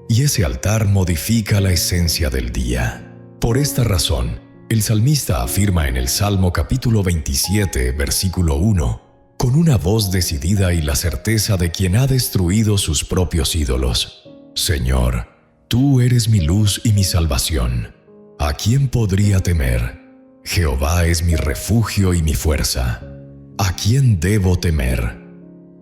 y ese altar modifica la esencia del día. Por esta razón, el salmista afirma en el Salmo capítulo 27, versículo 1, con una voz decidida y la certeza de quien ha destruido sus propios ídolos: Señor, tú eres mi luz y mi salvación. ¿A quién podría temer? Jehová es mi refugio y mi fuerza. ¿A quién debo temer?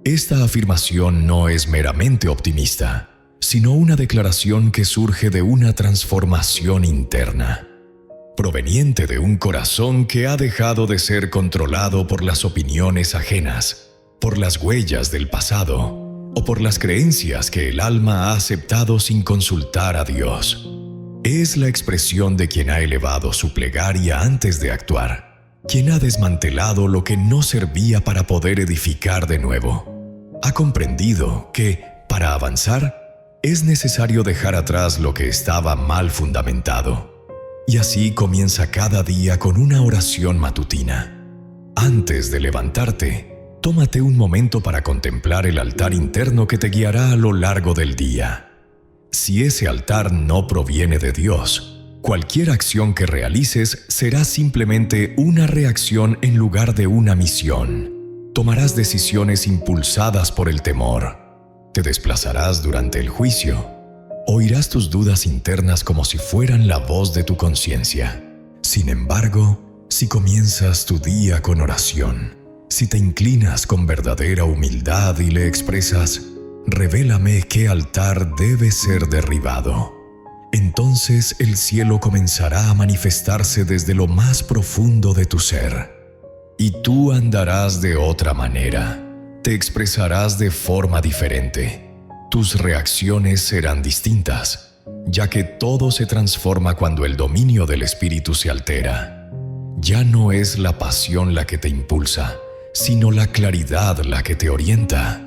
Esta afirmación no es meramente optimista, sino una declaración que surge de una transformación interna, proveniente de un corazón que ha dejado de ser controlado por las opiniones ajenas, por las huellas del pasado, o por las creencias que el alma ha aceptado sin consultar a Dios. Es la expresión de quien ha elevado su plegaria antes de actuar, quien ha desmantelado lo que no servía para poder edificar de nuevo. Ha comprendido que, para avanzar, es necesario dejar atrás lo que estaba mal fundamentado. Y así comienza cada día con una oración matutina. Antes de levantarte, tómate un momento para contemplar el altar interno que te guiará a lo largo del día. Si ese altar no proviene de Dios, cualquier acción que realices será simplemente una reacción en lugar de una misión. Tomarás decisiones impulsadas por el temor. Te desplazarás durante el juicio. Oirás tus dudas internas como si fueran la voz de tu conciencia. Sin embargo, si comienzas tu día con oración, si te inclinas con verdadera humildad y le expresas: «Revélame qué altar debe ser derribado», entonces el cielo comenzará a manifestarse desde lo más profundo de tu ser. Y tú andarás de otra manera. Te expresarás de forma diferente. Tus reacciones serán distintas, ya que todo se transforma cuando el dominio del espíritu se altera. Ya no es la pasión la que te impulsa, sino la claridad la que te orienta.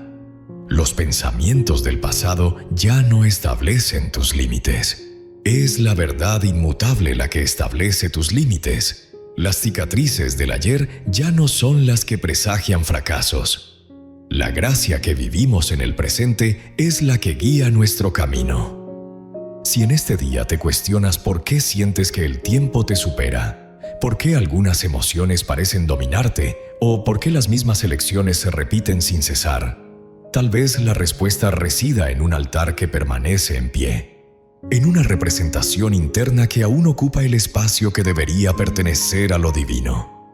Los pensamientos del pasado ya no establecen tus límites. Es la verdad inmutable la que establece tus límites. Las cicatrices del ayer ya no son las que presagian fracasos. La gracia que vivimos en el presente es la que guía nuestro camino. Si en este día te cuestionas por qué sientes que el tiempo te supera, por qué algunas emociones parecen dominarte o por qué las mismas elecciones se repiten sin cesar, tal vez la respuesta resida en un altar que permanece en pie, en una representación interna que aún ocupa el espacio que debería pertenecer a lo divino.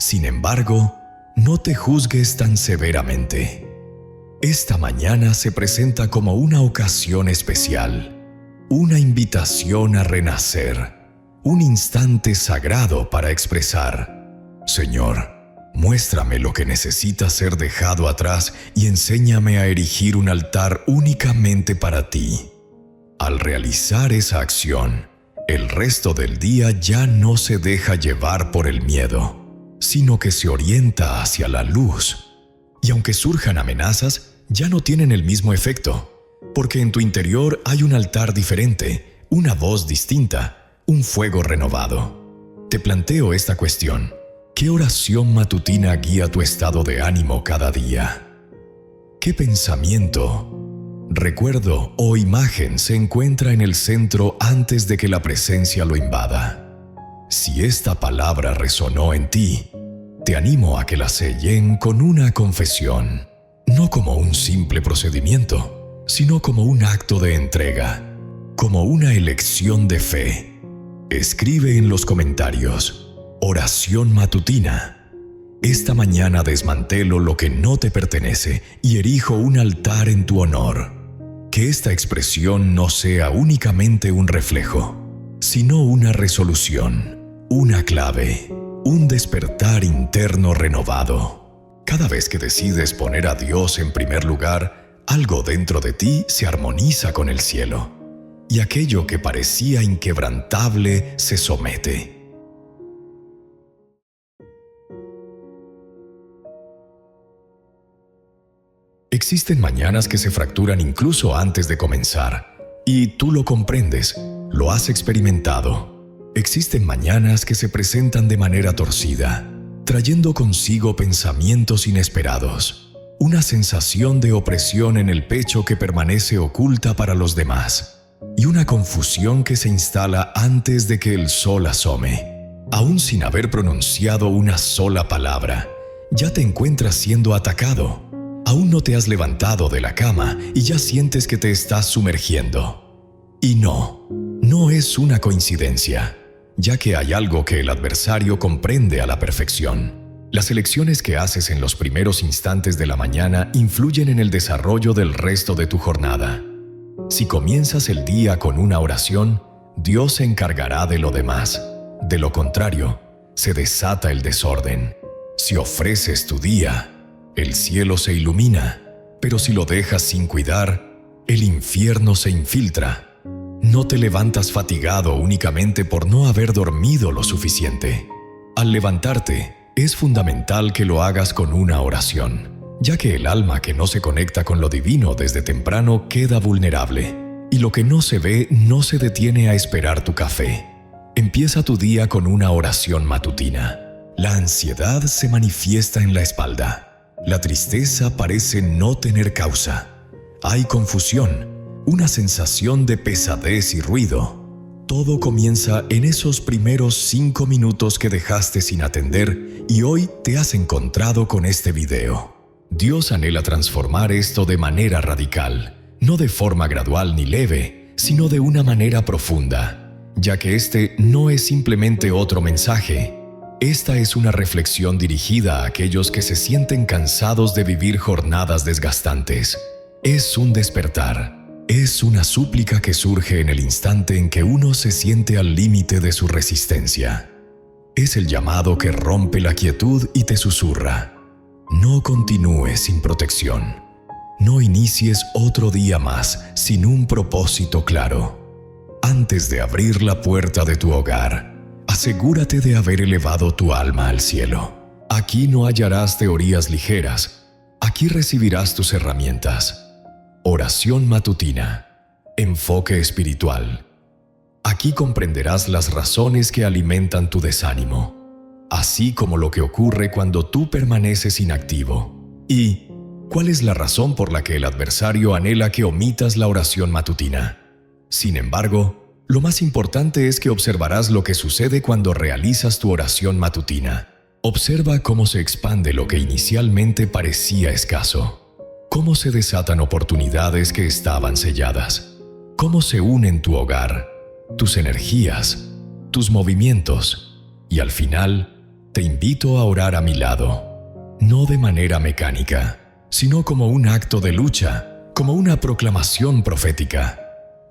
Sin embargo, no te juzgues tan severamente. Esta mañana se presenta como una ocasión especial, una invitación a renacer, un instante sagrado para expresar: «Señor, muéstrame lo que necesita ser dejado atrás y enséñame a erigir un altar únicamente para ti». Al realizar esa acción, el resto del día ya no se deja llevar por el miedo, sino que se orienta hacia la luz. Y aunque surjan amenazas, ya no tienen el mismo efecto, porque en tu interior hay un altar diferente, una voz distinta, un fuego renovado. Te planteo esta cuestión: ¿qué oración matutina guía tu estado de ánimo cada día? ¿Qué pensamiento, recuerdo o imagen se encuentra en el centro antes de que la presencia lo invada? Si esta palabra resonó en ti, te animo a que la sellen con una confesión, no como un simple procedimiento, sino como un acto de entrega, como una elección de fe. Escribe en los comentarios: «Oración matutina. Esta mañana desmantelo lo que no te pertenece y erijo un altar en tu honor». Que esta expresión no sea únicamente un reflejo, sino una resolución, una clave, un despertar interno renovado. Cada vez que decides poner a Dios en primer lugar, algo dentro de ti se armoniza con el cielo, y aquello que parecía inquebrantable se somete. Existen mañanas que se fracturan incluso antes de comenzar, y tú lo comprendes, lo has experimentado. Existen mañanas que se presentan de manera torcida, trayendo consigo pensamientos inesperados, una sensación de opresión en el pecho que permanece oculta para los demás, y una confusión que se instala antes de que el sol asome. Aún sin haber pronunciado una sola palabra, ya te encuentras siendo atacado. Aún no te has levantado de la cama y ya sientes que te estás sumergiendo. Y no es una coincidencia, ya que hay algo que el adversario comprende a la perfección. Las elecciones que haces en los primeros instantes de la mañana influyen en el desarrollo del resto de tu jornada. Si comienzas el día con una oración, Dios se encargará de lo demás. De lo contrario, se desata el desorden. Si ofreces tu día, el cielo se ilumina, pero si lo dejas sin cuidar, el infierno se infiltra. No te levantas fatigado únicamente por no haber dormido lo suficiente. Al levantarte, es fundamental que lo hagas con una oración, ya que el alma que no se conecta con lo divino desde temprano queda vulnerable, y lo que no se ve no se detiene a esperar tu café. Empieza tu día con una oración matutina. La ansiedad se manifiesta en la espalda. La tristeza parece no tener causa. Hay confusión, una sensación de pesadez y ruido. Todo comienza en esos primeros 5 minutos que dejaste sin atender y hoy te has encontrado con este video. Dios anhela transformar esto de manera radical, no de forma gradual ni leve, sino de una manera profunda, ya que este no es simplemente otro mensaje. Esta es una reflexión dirigida a aquellos que se sienten cansados de vivir jornadas desgastantes. Es un despertar, es una súplica que surge en el instante en que uno se siente al límite de su resistencia. Es el llamado que rompe la quietud y te susurra: no continúes sin protección. No inicies otro día más sin un propósito claro. Antes de abrir la puerta de tu hogar, asegúrate de haber elevado tu alma al cielo. Aquí no hallarás teorías ligeras. Aquí recibirás tus herramientas. Oración matutina. Enfoque espiritual. Aquí comprenderás las razones que alimentan tu desánimo, así como lo que ocurre cuando tú permaneces inactivo. ¿Y cuál es la razón por la que el adversario anhela que omitas la oración matutina? Sin embargo, lo más importante es que observarás lo que sucede cuando realizas tu oración matutina. Observa cómo se expande lo que inicialmente parecía escaso, cómo se desatan oportunidades que estaban selladas, cómo se unen tu hogar, tus energías, tus movimientos, y al final, te invito a orar a mi lado, no de manera mecánica, sino como un acto de lucha, como una proclamación profética,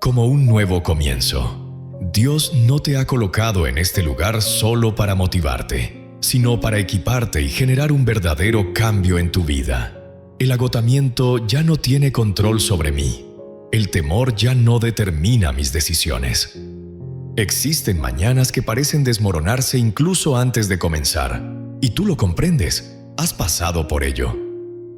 como un nuevo comienzo. Dios no te ha colocado en este lugar solo para motivarte, sino para equiparte y generar un verdadero cambio en tu vida. El agotamiento ya no tiene control sobre mí. El temor ya no determina mis decisiones. Existen mañanas que parecen desmoronarse incluso antes de comenzar, y tú lo comprendes, has pasado por ello.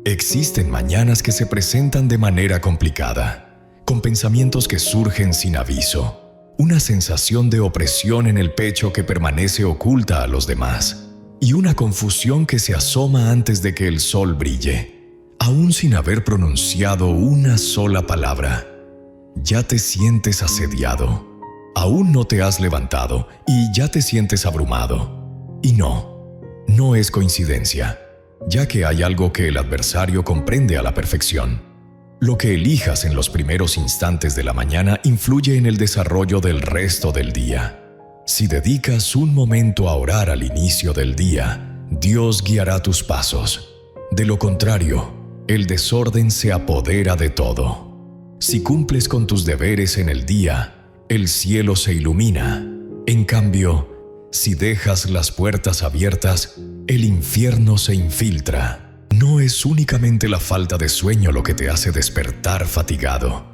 Existen mañanas que se presentan de manera complicada, con pensamientos que surgen sin aviso, una sensación de opresión en el pecho que permanece oculta a los demás, y una confusión que se asoma antes de que el sol brille, aún sin haber pronunciado una sola palabra. Ya te sientes asediado. Aún no te has levantado y ya te sientes abrumado. Y no es coincidencia, ya que hay algo que el adversario comprende a la perfección. Lo que elijas en los primeros instantes de la mañana influye en el desarrollo del resto del día. Si dedicas un momento a orar al inicio del día, Dios guiará tus pasos. De lo contrario, el desorden se apodera de todo. Si cumples con tus deberes en el día, el cielo se ilumina. En cambio, si dejas las puertas abiertas, el infierno se infiltra. No es únicamente la falta de sueño lo que te hace despertar fatigado.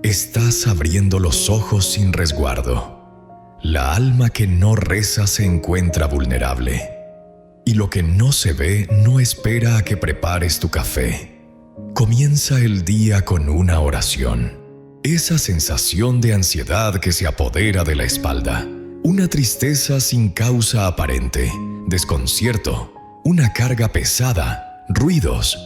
Estás abriendo los ojos sin resguardo. La alma que no reza se encuentra vulnerable. Y lo que no se ve no espera a que prepares tu café. Comienza el día con una oración. Esa sensación de ansiedad que se apodera de la espalda, una tristeza sin causa aparente, desconcierto, una carga pesada, ruidos.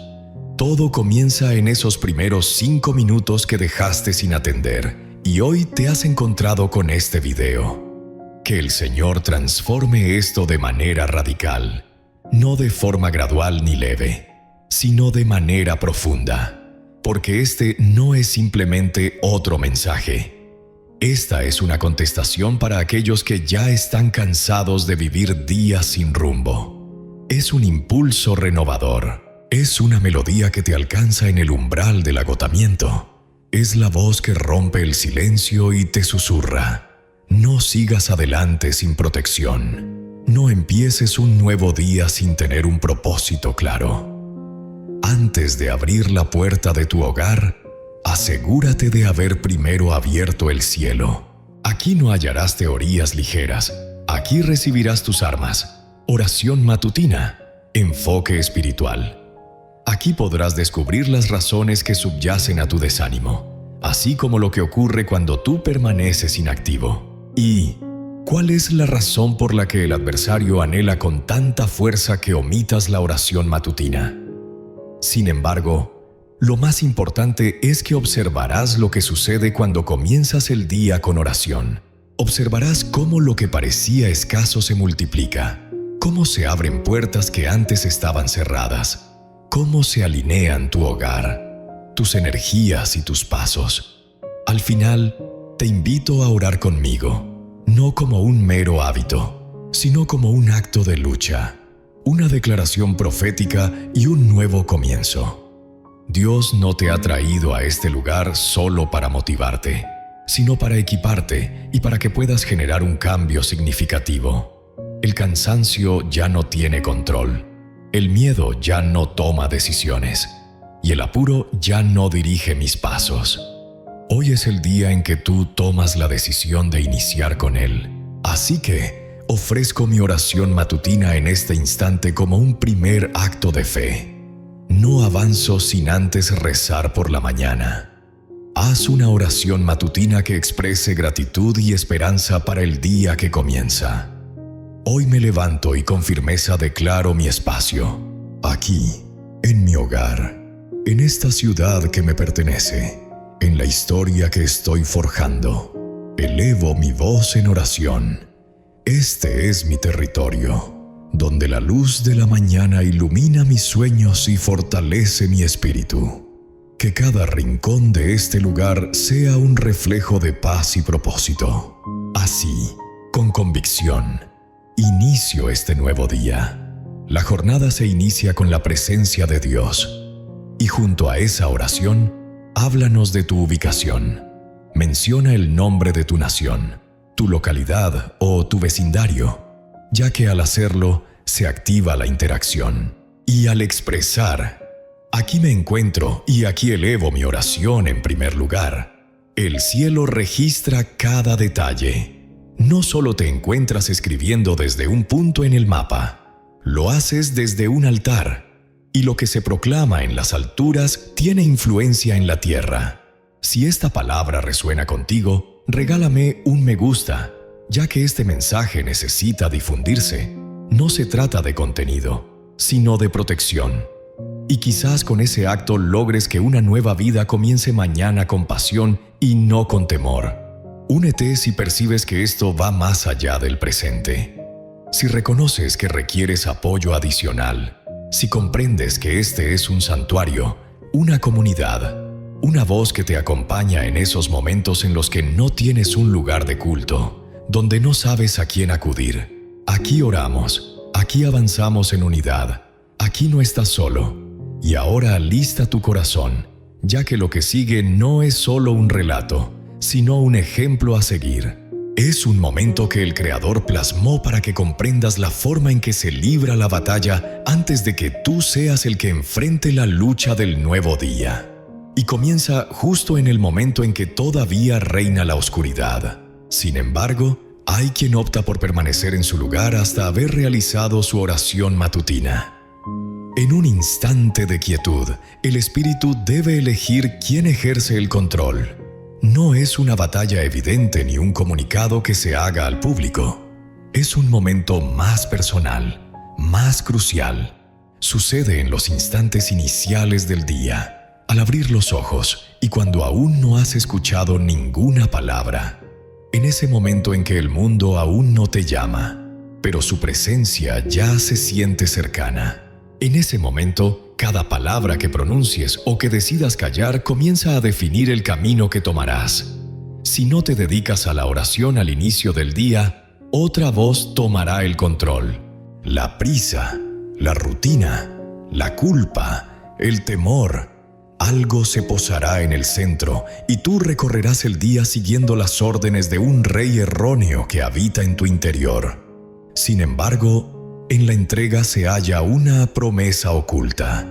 Todo comienza en esos primeros 5 minutos que dejaste sin atender y hoy te has encontrado con este video. Que el Señor transforme esto de manera radical, no de forma gradual ni leve, sino de manera profunda. Porque este no es simplemente otro mensaje. Esta es una contestación para aquellos que ya están cansados de vivir días sin rumbo. Es un impulso renovador. Es una melodía que te alcanza en el umbral del agotamiento. Es la voz que rompe el silencio y te susurra: no sigas adelante sin protección. No empieces un nuevo día sin tener un propósito claro. Antes de abrir la puerta de tu hogar, asegúrate de haber primero abierto el cielo. Aquí no hallarás teorías ligeras. Aquí recibirás tus armas. Oración matutina. Enfoque espiritual. Aquí podrás descubrir las razones que subyacen a tu desánimo, así como lo que ocurre cuando tú permaneces inactivo. ¿Y cuál es la razón por la que el adversario anhela con tanta fuerza que omitas la oración matutina? Sin embargo, lo más importante es que observarás lo que sucede cuando comienzas el día con oración. Observarás cómo lo que parecía escaso se multiplica, cómo se abren puertas que antes estaban cerradas, cómo se alinean tu hogar, tus energías y tus pasos. Al final, te invito a orar conmigo, no como un mero hábito, sino como un acto de lucha, una declaración profética y un nuevo comienzo. Dios no te ha traído a este lugar solo para motivarte, sino para equiparte y para que puedas generar un cambio significativo. El cansancio ya no tiene control, el miedo ya no toma decisiones y el apuro ya no dirige mis pasos. Hoy es el día en que tú tomas la decisión de iniciar con Él. Así que ofrezco mi oración matutina en este instante como un primer acto de fe. No avanzo sin antes rezar por la mañana. Haz una oración matutina que exprese gratitud y esperanza para el día que comienza. Hoy me levanto y con firmeza declaro mi espacio, aquí, en mi hogar, en esta ciudad que me pertenece, en la historia que estoy forjando. Elevo mi voz en oración. Este es mi territorio, donde la luz de la mañana ilumina mis sueños y fortalece mi espíritu. Que cada rincón de este lugar sea un reflejo de paz y propósito. Así, con convicción, inicio este nuevo día. La jornada se inicia con la presencia de Dios. Y junto a esa oración, háblanos de tu ubicación. Menciona el nombre de tu nación, tu localidad o tu vecindario, ya que al hacerlo se activa la interacción. Y al expresar, aquí me encuentro y aquí elevo mi oración en primer lugar, el cielo registra cada detalle. No solo te encuentras escribiendo desde un punto en el mapa, lo haces desde un altar, y lo que se proclama en las alturas tiene influencia en la tierra. Si esta palabra resuena contigo, regálame un me gusta, ya que este mensaje necesita difundirse. No se trata de contenido, sino de protección. Y quizás con ese acto logres que una nueva vida comience mañana con pasión y no con temor. Únete si percibes que esto va más allá del presente. Si reconoces que requieres apoyo adicional, si comprendes que este es un santuario, una comunidad, una voz que te acompaña en esos momentos en los que no tienes un lugar de culto, donde no sabes a quién acudir. Aquí oramos, aquí avanzamos en unidad, aquí no estás solo. Y ahora alista tu corazón, ya que lo que sigue no es solo un relato, sino un ejemplo a seguir. Es un momento que el Creador plasmó para que comprendas la forma en que se libra la batalla antes de que tú seas el que enfrente la lucha del nuevo día. Y comienza justo en el momento en que todavía reina la oscuridad. Sin embargo, hay quien opta por permanecer en su lugar hasta haber realizado su oración matutina. En un instante de quietud, el espíritu debe elegir quién ejerce el control. No es una batalla evidente ni un comunicado que se haga al público. Es un momento más personal, más crucial. Sucede en los instantes iniciales del día, al abrir los ojos y cuando aún no has escuchado ninguna palabra. En ese momento en que el mundo aún no te llama, pero su presencia ya se siente cercana. En ese momento, cada palabra que pronuncies o que decidas callar comienza a definir el camino que tomarás. Si no te dedicas a la oración al inicio del día, otra voz tomará el control. La prisa, la rutina, la culpa, el temor. Algo se posará en el centro y tú recorrerás el día siguiendo las órdenes de un rey erróneo que habita en tu interior. Sin embargo, en la entrega se halla una promesa oculta.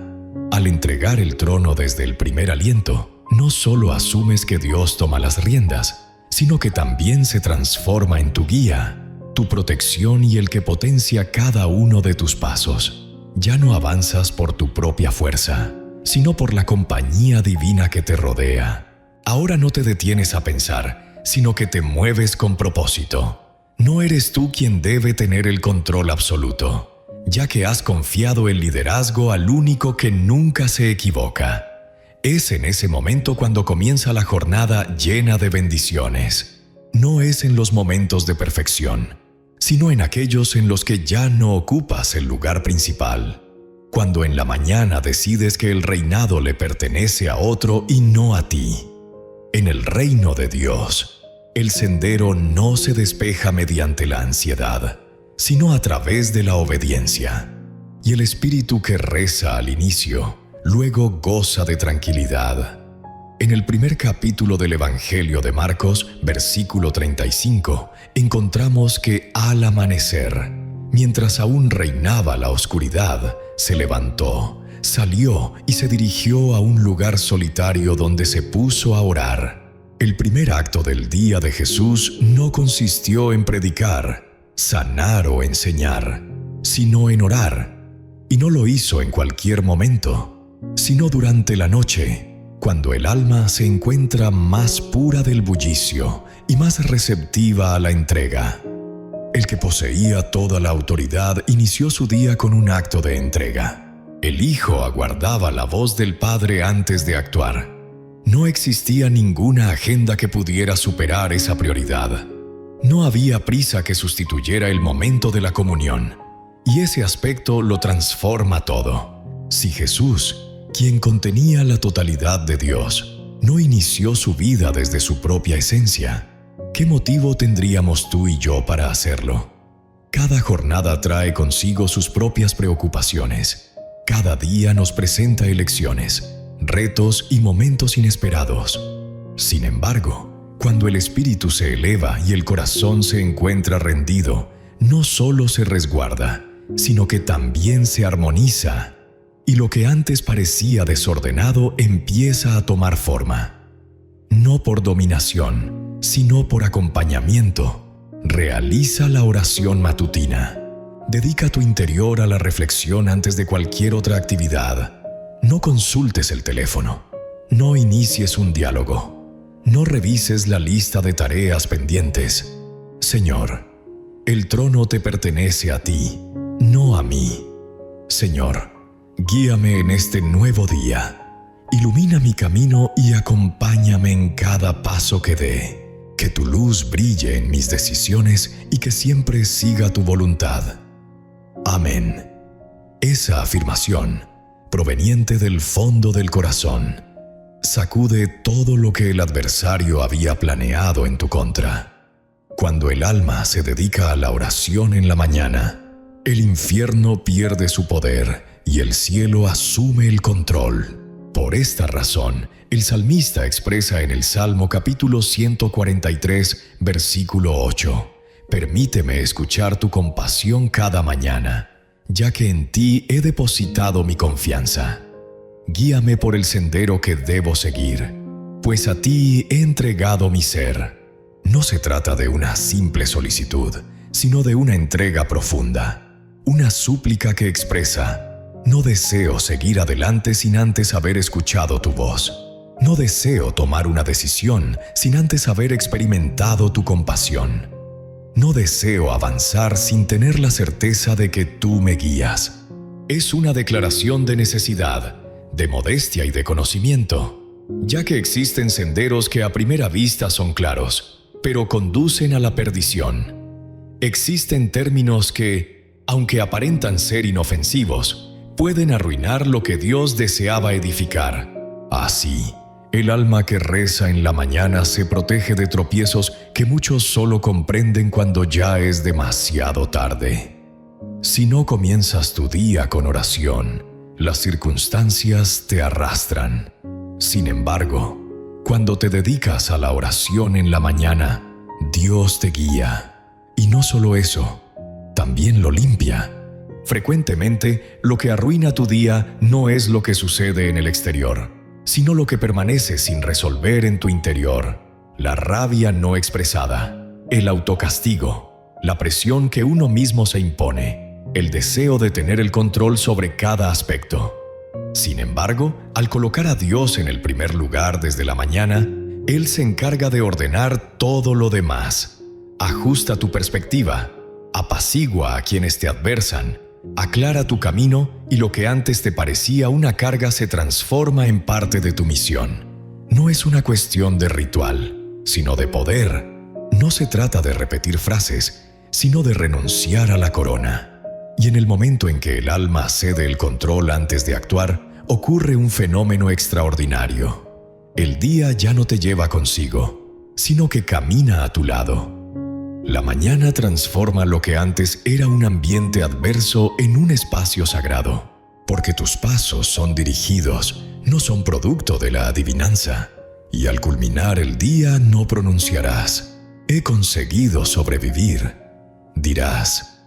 Al entregar el trono desde el primer aliento, no solo asumes que Dios toma las riendas, sino que también se transforma en tu guía, tu protección y el que potencia cada uno de tus pasos. Ya no avanzas por tu propia fuerza, sino por la compañía divina que te rodea. Ahora no te detienes a pensar, sino que te mueves con propósito. No eres tú quien debe tener el control absoluto, ya que has confiado el liderazgo al único que nunca se equivoca. Es en ese momento cuando comienza la jornada llena de bendiciones. no es en los momentos de perfección, sino en aquellos en los que ya no ocupas el lugar principal. Cuando en la mañana decides que el reinado le pertenece a otro y no a ti. En el reino de Dios, el sendero no se despeja mediante la ansiedad, sino a través de la obediencia. Y el espíritu que reza al inicio, luego goza de tranquilidad. En el primer capítulo del Evangelio de Marcos, versículo 35, encontramos que al amanecer, mientras aún reinaba la oscuridad, se levantó, salió y se dirigió a un lugar solitario donde se puso a orar. El primer acto del día de Jesús no consistió en predicar, sanar o enseñar, sino en orar. Y no lo hizo en cualquier momento, sino durante la noche, cuando el alma se encuentra más pura del bullicio y más receptiva a la entrega. El que poseía toda la autoridad inició su día con un acto de entrega. El Hijo aguardaba la voz del Padre antes de actuar. No existía ninguna agenda que pudiera superar esa prioridad. No había prisa que sustituyera el momento de la comunión, y ese aspecto lo transforma todo. Si Jesús, quien contenía la totalidad de Dios, no inició su vida desde su propia esencia, ¿qué motivo tendríamos tú y yo para hacerlo? Cada jornada trae consigo sus propias preocupaciones. Cada día nos presenta elecciones, retos y momentos inesperados. Sin embargo, cuando el espíritu se eleva y el corazón se encuentra rendido, no solo se resguarda, sino que también se armoniza, y lo que antes parecía desordenado empieza a tomar forma. No por dominación, sino por acompañamiento. Realiza la oración matutina. Dedica tu interior a la reflexión antes de cualquier otra actividad. No consultes el teléfono. No inicies un diálogo. No revises la lista de tareas pendientes. Señor, el trono te pertenece a ti, no a mí. Señor, guíame en este nuevo día. Ilumina mi camino y acompáñame en cada paso que dé. Que tu luz brille en mis decisiones y que siempre siga tu voluntad. Amén. Esa afirmación, proveniente del fondo del corazón, sacude todo lo que el adversario había planeado en tu contra. Cuando el alma se dedica a la oración en la mañana, el infierno pierde su poder y el cielo asume el control. Por esta razón, el salmista expresa en el Salmo capítulo 143, versículo 8, «Permíteme escuchar tu compasión cada mañana, ya que en ti he depositado mi confianza. Guíame por el sendero que debo seguir, pues a ti he entregado mi ser». No se trata de una simple solicitud, sino de una entrega profunda, una súplica que expresa: no deseo seguir adelante sin antes haber escuchado tu voz. No deseo tomar una decisión sin antes haber experimentado tu compasión. No deseo avanzar sin tener la certeza de que tú me guías. Es una declaración de necesidad, de modestia y de conocimiento, ya que existen senderos que a primera vista son claros, pero conducen a la perdición. Existen términos que, aunque aparentan ser inofensivos, pueden arruinar lo que Dios deseaba edificar. Así, el alma que reza en la mañana se protege de tropiezos que muchos solo comprenden cuando ya es demasiado tarde. Si no comienzas tu día con oración, las circunstancias te arrastran. Sin embargo, cuando te dedicas a la oración en la mañana, Dios te guía. Y no solo eso, también lo limpia. Frecuentemente, lo que arruina tu día no es lo que sucede en el exterior, sino lo que permanece sin resolver en tu interior. La rabia no expresada, el autocastigo, la presión que uno mismo se impone, el deseo de tener el control sobre cada aspecto. Sin embargo, al colocar a Dios en el primer lugar desde la mañana, Él se encarga de ordenar todo lo demás. Ajusta tu perspectiva, apacigua a quienes te adversan, aclara tu camino y lo que antes te parecía una carga se transforma en parte de tu misión. No es una cuestión de ritual, sino de poder. no se trata de repetir frases, sino de renunciar a la corona. Y en el momento en que el alma cede el control antes de actuar, ocurre un fenómeno extraordinario. El día ya no te lleva consigo, sino que camina a tu lado. La mañana transforma lo que antes era un ambiente adverso en un espacio sagrado, porque tus pasos son dirigidos, no son producto de la adivinanza. Y al culminar el día no pronunciarás: «He conseguido sobrevivir». Dirás: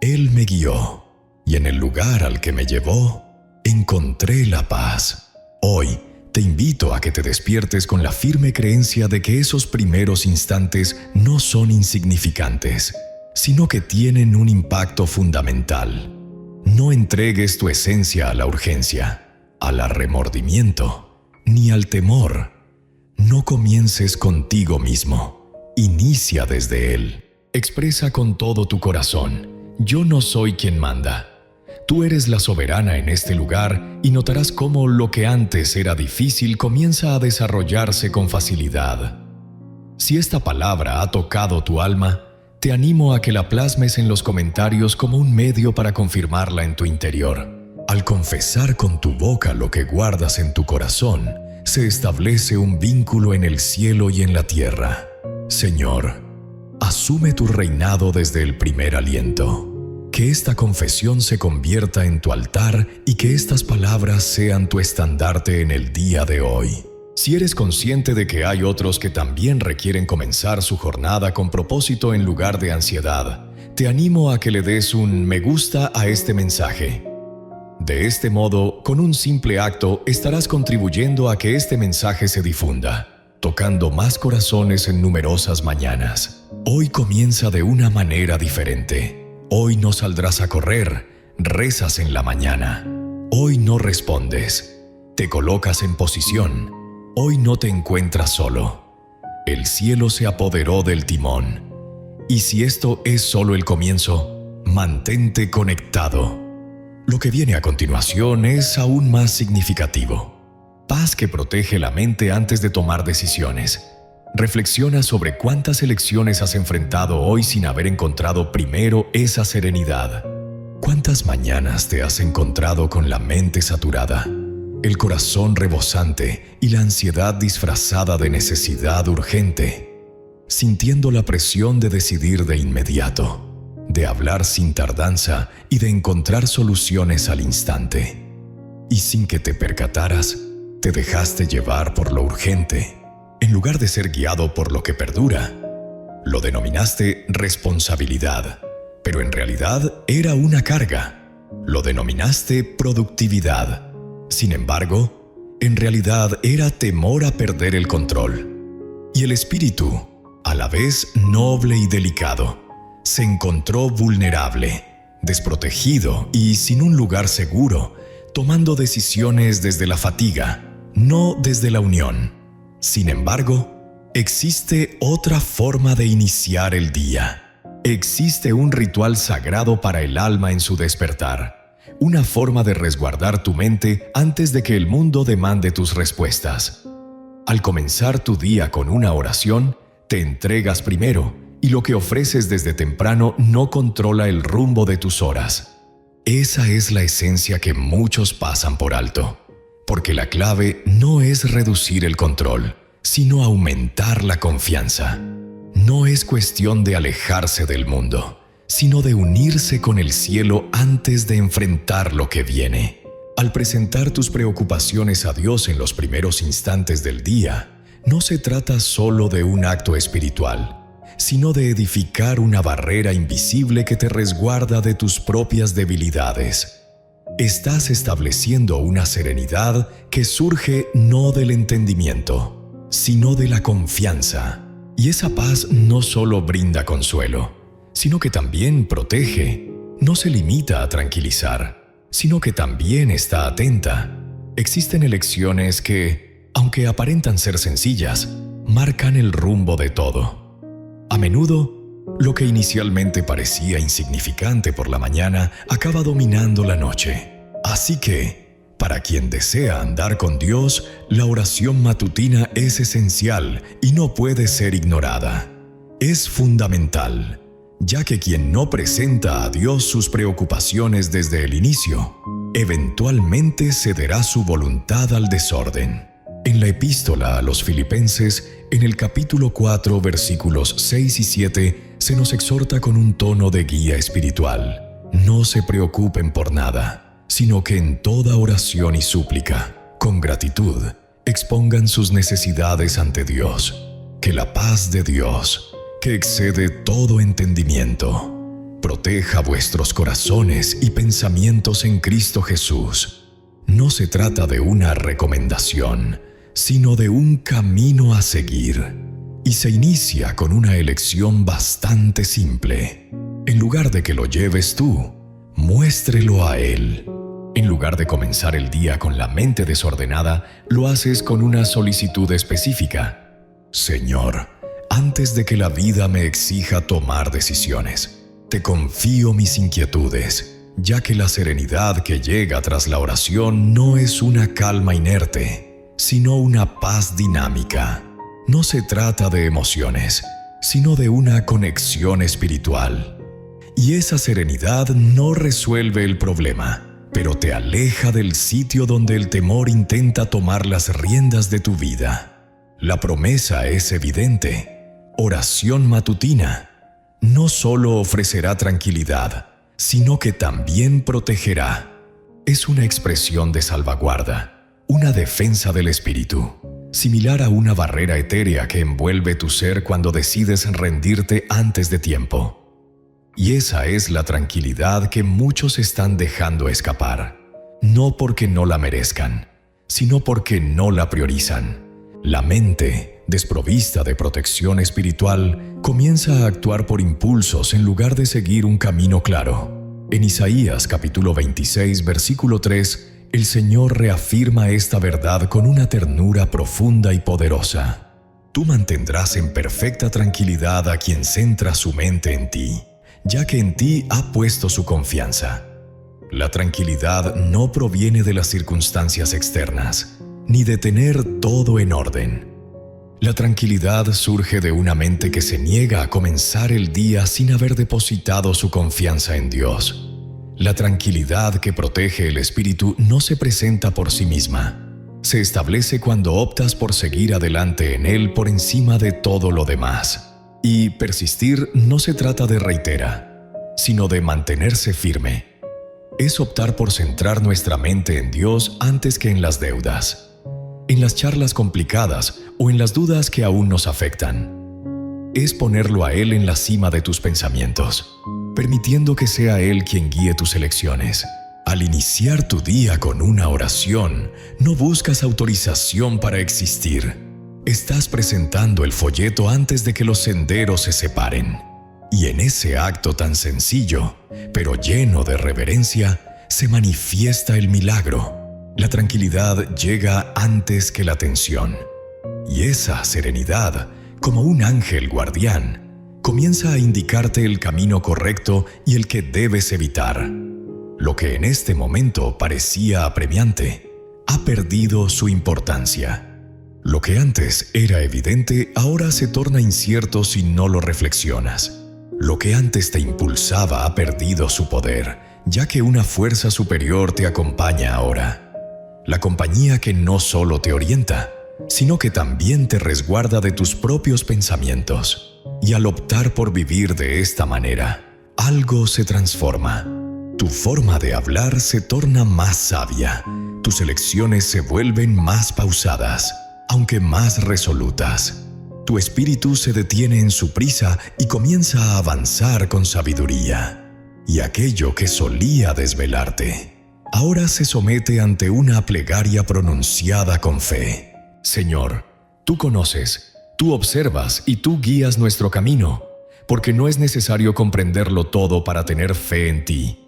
«Él me guió, y en el lugar al que me llevó, encontré la paz». Hoy te invito a que te despiertes con la firme creencia de que esos primeros instantes no son insignificantes, sino que tienen un impacto fundamental. No entregues tu esencia a la urgencia, al remordimiento, ni al temor. No comiences contigo mismo, inicia desde él. Expresa con todo tu corazón: «Yo no soy quien manda». Tú eres la soberana en este lugar y notarás cómo lo que antes era difícil comienza a desarrollarse con facilidad. Si esta palabra ha tocado tu alma, te animo a que la plasmes en los comentarios como un medio para confirmarla en tu interior. Al confesar con tu boca lo que guardas en tu corazón, se establece un vínculo en el cielo y en la tierra. Señor, asume tu reinado desde el primer aliento. Que esta confesión se convierta en tu altar y que estas palabras sean tu estandarte en el día de hoy. Si eres consciente de que hay otros que también requieren comenzar su jornada con propósito en lugar de ansiedad, te animo a que le des un me gusta a este mensaje. De este modo, con un simple acto, estarás contribuyendo a que este mensaje se difunda, tocando más corazones en numerosas mañanas. Hoy comienza de una manera diferente. Hoy no saldrás a correr, rezas en la mañana. Hoy no respondes, te colocas en posición. Hoy no te encuentras solo. El cielo se apoderó del timón. Y si esto es solo el comienzo, mantente conectado. Lo que viene a continuación es aún más significativo. Paz que protege la mente antes de tomar decisiones. Reflexiona sobre cuántas elecciones has enfrentado hoy sin haber encontrado primero esa serenidad. ¿Cuántas mañanas te has encontrado con la mente saturada, el corazón rebosante y la ansiedad disfrazada de necesidad urgente, sintiendo la presión de decidir de inmediato, de hablar sin tardanza y de encontrar soluciones al instante? Y sin que te percataras, te dejaste llevar por lo urgente, en lugar de ser guiado por lo que perdura. Lo denominaste responsabilidad, pero en realidad era una carga. Lo denominaste productividad. Sin embargo, en realidad era temor a perder el control. Y el espíritu, a la vez noble y delicado, se encontró vulnerable, desprotegido y sin un lugar seguro, tomando decisiones desde la fatiga, no desde la unión. Sin embargo, existe otra forma de iniciar el día. Existe un ritual sagrado para el alma en su despertar, una forma de resguardar tu mente antes de que el mundo demande tus respuestas. Al comenzar tu día con una oración, te entregas primero, y lo que ofreces desde temprano no controla el rumbo de tus horas. Esa es la esencia que muchos pasan por alto. Porque la clave no es reducir el control, sino aumentar la confianza. No es cuestión de alejarse del mundo, sino de unirse con el cielo antes de enfrentar lo que viene. Al presentar tus preocupaciones a Dios en los primeros instantes del día, no se trata solo de un acto espiritual, sino de edificar una barrera invisible que te resguarda de tus propias debilidades. Estás estableciendo una serenidad que surge no del entendimiento, sino de la confianza. Y esa paz no solo brinda consuelo, sino que también protege. No se limita a tranquilizar, sino que también está atenta. Existen elecciones que, aunque aparentan ser sencillas, marcan el rumbo de todo. A menudo, lo que inicialmente parecía insignificante por la mañana acaba dominando la noche. Así que, para quien desea andar con Dios, la oración matutina es esencial y no puede ser ignorada. Es fundamental, ya que quien no presenta a Dios sus preocupaciones desde el inicio, eventualmente cederá su voluntad al desorden. En la epístola a los Filipenses, en el capítulo 4, versículos 6 y 7, se nos exhorta con un tono de guía espiritual. No se preocupen por nada, sino que en toda oración y súplica, con gratitud, expongan sus necesidades ante Dios. Que la paz de Dios, que excede todo entendimiento, proteja vuestros corazones y pensamientos en Cristo Jesús. No se trata de una recomendación, sino de un camino a seguir, y se inicia con una elección bastante simple. En lugar de que lo lleves tú, muéstrelo a Él. En lugar de comenzar el día con la mente desordenada, lo haces con una solicitud específica. Señor, antes de que la vida me exija tomar decisiones, te confío mis inquietudes, ya que la serenidad que llega tras la oración no es una calma inerte, sino una paz dinámica. No se trata de emociones, sino de una conexión espiritual. Y esa serenidad no resuelve el problema, pero te aleja del sitio donde el temor intenta tomar las riendas de tu vida. La promesa es evidente. Oración matutina no solo ofrecerá tranquilidad, sino que también protegerá. Es una expresión de salvaguarda, una defensa del espíritu, similar a una barrera etérea que envuelve tu ser cuando decides rendirte antes de tiempo. Y esa es la tranquilidad que muchos están dejando escapar, no porque no la merezcan, sino porque no la priorizan. La mente, desprovista de protección espiritual, comienza a actuar por impulsos en lugar de seguir un camino claro. En Isaías capítulo 26, versículo 3, el Señor reafirma esta verdad con una ternura profunda y poderosa. Tú mantendrás en perfecta tranquilidad a quien centra su mente en ti, ya que en ti ha puesto su confianza. La tranquilidad no proviene de las circunstancias externas, ni de tener todo en orden. La tranquilidad surge de una mente que se niega a comenzar el día sin haber depositado su confianza en Dios. La tranquilidad que protege el espíritu no se presenta por sí misma. Se establece cuando optas por seguir adelante en Él por encima de todo lo demás. Y persistir no se trata de reitera, sino de mantenerse firme. Es optar por centrar nuestra mente en Dios antes que en las deudas, en las charlas complicadas o en las dudas que aún nos afectan. Es ponerlo a Él en la cima de tus pensamientos, permitiendo que sea Él quien guíe tus elecciones. Al iniciar tu día con una oración, no buscas autorización para existir. Estás presentando el folleto antes de que los senderos se separen. Y en ese acto tan sencillo, pero lleno de reverencia, se manifiesta el milagro. La tranquilidad llega antes que la tensión. Y esa serenidad, como un ángel guardián, comienza a indicarte el camino correcto y el que debes evitar. Lo que en este momento parecía apremiante, ha perdido su importancia. Lo que antes era evidente ahora se torna incierto si no lo reflexionas. Lo que antes te impulsaba ha perdido su poder, ya que una fuerza superior te acompaña ahora. La compañía que no solo te orienta, sino que también te resguarda de tus propios pensamientos. Y al optar por vivir de esta manera, algo se transforma. Tu forma de hablar se torna más sabia. Tus elecciones se vuelven más pausadas, aunque más resolutas. Tu espíritu se detiene en su prisa y comienza a avanzar con sabiduría. Y aquello que solía desvelarte, ahora se somete ante una plegaria pronunciada con fe. Señor, tú conoces, tú observas y tú guías nuestro camino, porque no es necesario comprenderlo todo para tener fe en ti.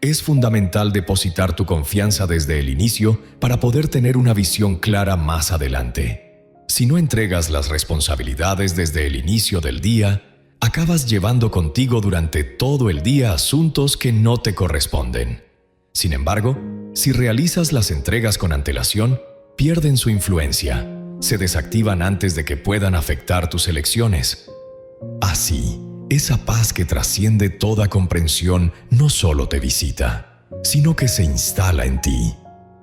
Es fundamental depositar tu confianza desde el inicio para poder tener una visión clara más adelante. Si no entregas las responsabilidades desde el inicio del día, acabas llevando contigo durante todo el día asuntos que no te corresponden. Sin embargo, si realizas las entregas con antelación, pierden su influencia, se desactivan antes de que puedan afectar tus elecciones. Así, esa paz que trasciende toda comprensión no solo te visita, sino que se instala en ti.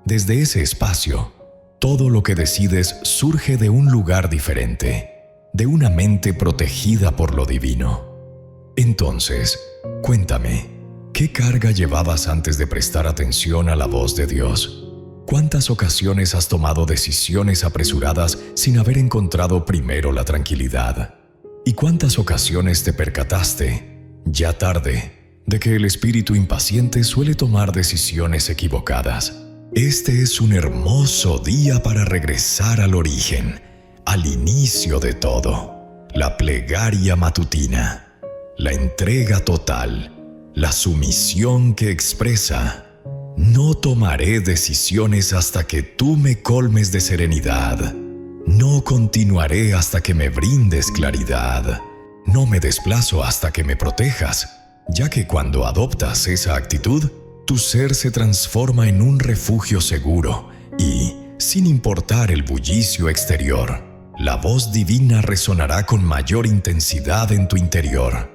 Desde ese espacio, todo lo que decides surge de un lugar diferente, de una mente protegida por lo divino. Entonces, cuéntame, ¿qué carga llevabas antes de prestar atención a la voz de Dios? ¿Cuántas ocasiones has tomado decisiones apresuradas sin haber encontrado primero la tranquilidad? ¿Y cuántas ocasiones te percataste, ya tarde, de que el espíritu impaciente suele tomar decisiones equivocadas? Este es un hermoso día para regresar al origen, al inicio de todo, la plegaria matutina, la entrega total, la sumisión que expresa: no tomaré decisiones hasta que tú me colmes de serenidad. No continuaré hasta que me brindes claridad. No me desplazo hasta que me protejas, ya que cuando adoptas esa actitud, tu ser se transforma en un refugio seguro y, sin importar el bullicio exterior, la voz divina resonará con mayor intensidad en tu interior.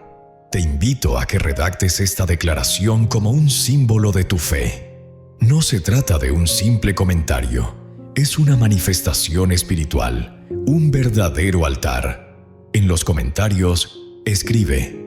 Te invito a que redactes esta declaración como un símbolo de tu fe. No se trata de un simple comentario, es una manifestación espiritual, un verdadero altar. En los comentarios, escribe: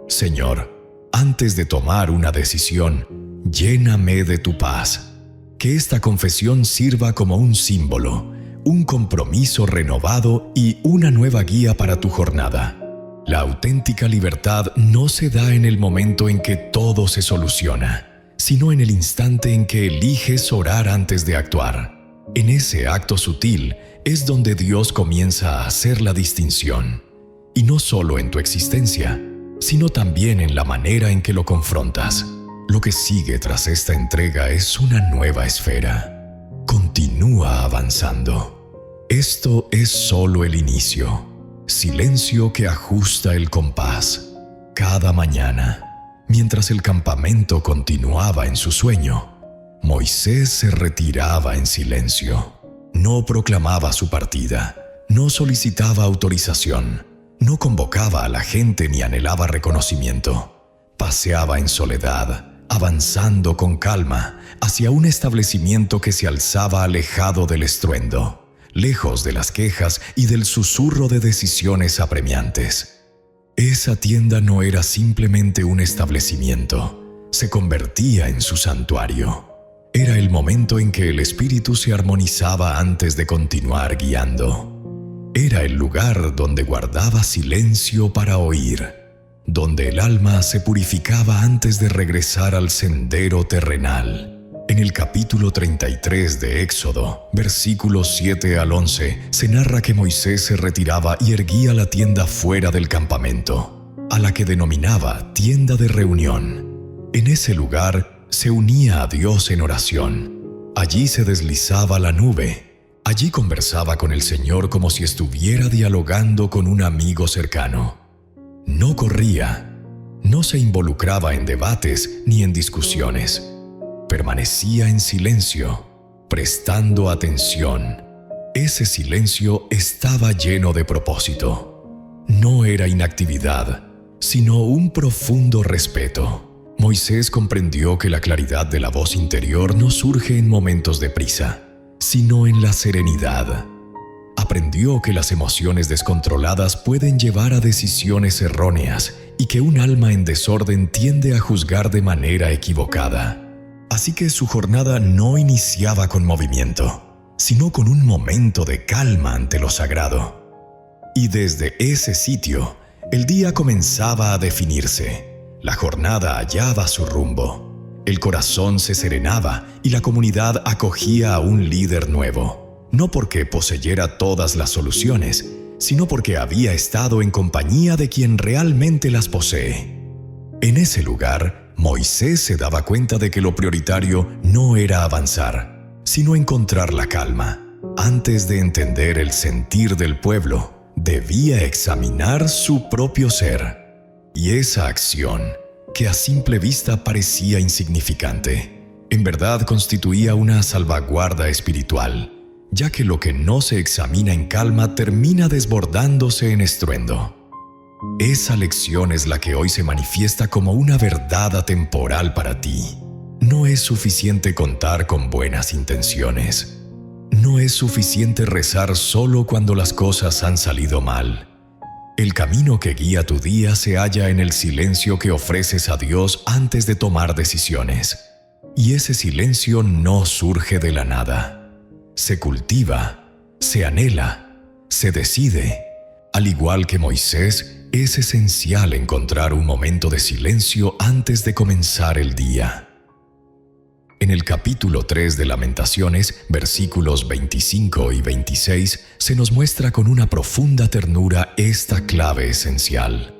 Señor, antes de tomar una decisión, lléname de tu paz. Que esta confesión sirva como un símbolo, un compromiso renovado y una nueva guía para tu jornada. La auténtica libertad no se da en el momento en que todo se soluciona, sino en el instante en que eliges orar antes de actuar. En ese acto sutil es donde Dios comienza a hacer la distinción, y no solo en tu existencia, sino también en la manera en que lo confrontas. Lo que sigue tras esta entrega es una nueva esfera. Continúa avanzando. Esto es solo el inicio. Silencio que ajusta el compás. Cada mañana, mientras el campamento continuaba en su sueño, Moisés se retiraba en silencio. No proclamaba su partida, no solicitaba autorización, no convocaba a la gente ni anhelaba reconocimiento. Paseaba en soledad, avanzando con calma hacia un establecimiento que se alzaba alejado del estruendo, lejos de las quejas y del susurro de decisiones apremiantes. Esa tienda no era simplemente un establecimiento, se convertía en su santuario. Era el momento en que el espíritu se armonizaba antes de continuar guiando. Era el lugar donde guardaba silencio para oír, donde el alma se purificaba antes de regresar al sendero terrenal. En el capítulo 33 de Éxodo, versículos 7 al 11, se narra que Moisés se retiraba y erguía la tienda fuera del campamento, a la que denominaba tienda de reunión. En ese lugar se unía a Dios en oración. Allí se deslizaba la nube. Allí conversaba con el Señor como si estuviera dialogando con un amigo cercano. No corría, no se involucraba en debates ni en discusiones. Permanecía en silencio, prestando atención. Ese silencio estaba lleno de propósito. No era inactividad, sino un profundo respeto. Moisés comprendió que la claridad de la voz interior no surge en momentos de prisa, sino en la serenidad. Aprendió que las emociones descontroladas pueden llevar a decisiones erróneas y que un alma en desorden tiende a juzgar de manera equivocada. Así que su jornada no iniciaba con movimiento, sino con un momento de calma ante lo sagrado. Y desde ese sitio, el día comenzaba a definirse. La jornada hallaba su rumbo. El corazón se serenaba y la comunidad acogía a un líder nuevo, no porque poseyera todas las soluciones, sino porque había estado en compañía de quien realmente las posee. En ese lugar, Moisés se daba cuenta de que lo prioritario no era avanzar, sino encontrar la calma. Antes de entender el sentir del pueblo, debía examinar su propio ser. Y esa acción, que a simple vista parecía insignificante, en verdad constituía una salvaguarda espiritual, ya que lo que no se examina en calma termina desbordándose en estruendo. Esa lección es la que hoy se manifiesta como una verdad atemporal para ti. No es suficiente contar con buenas intenciones. No es suficiente rezar solo cuando las cosas han salido mal. El camino que guía tu día se halla en el silencio que ofreces a Dios antes de tomar decisiones. Y ese silencio no surge de la nada. Se cultiva, se anhela, se decide. Al igual que Moisés, es esencial encontrar un momento de silencio antes de comenzar el día. En el capítulo 3 de Lamentaciones, versículos 25 y 26, se nos muestra con una profunda ternura esta clave esencial.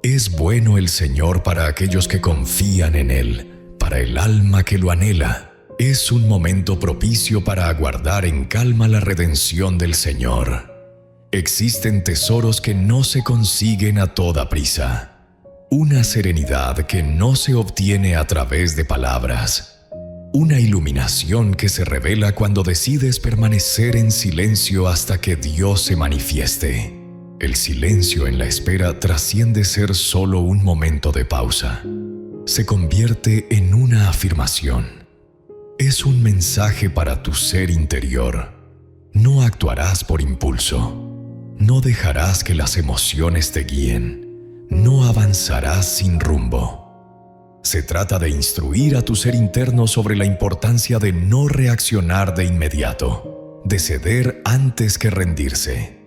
Es bueno el Señor para aquellos que confían en Él, para el alma que lo anhela. Es un momento propicio para aguardar en calma la redención del Señor. Existen tesoros que no se consiguen a toda prisa. Una serenidad que no se obtiene a través de palabras. Una iluminación que se revela cuando decides permanecer en silencio hasta que Dios se manifieste. El silencio en la espera trasciende ser solo un momento de pausa. Se convierte en una afirmación. Es un mensaje para tu ser interior. No actuarás por impulso. No dejarás que las emociones te guíen. No avanzarás sin rumbo. Se trata de instruir a tu ser interno sobre la importancia de no reaccionar de inmediato, de ceder antes que rendirse.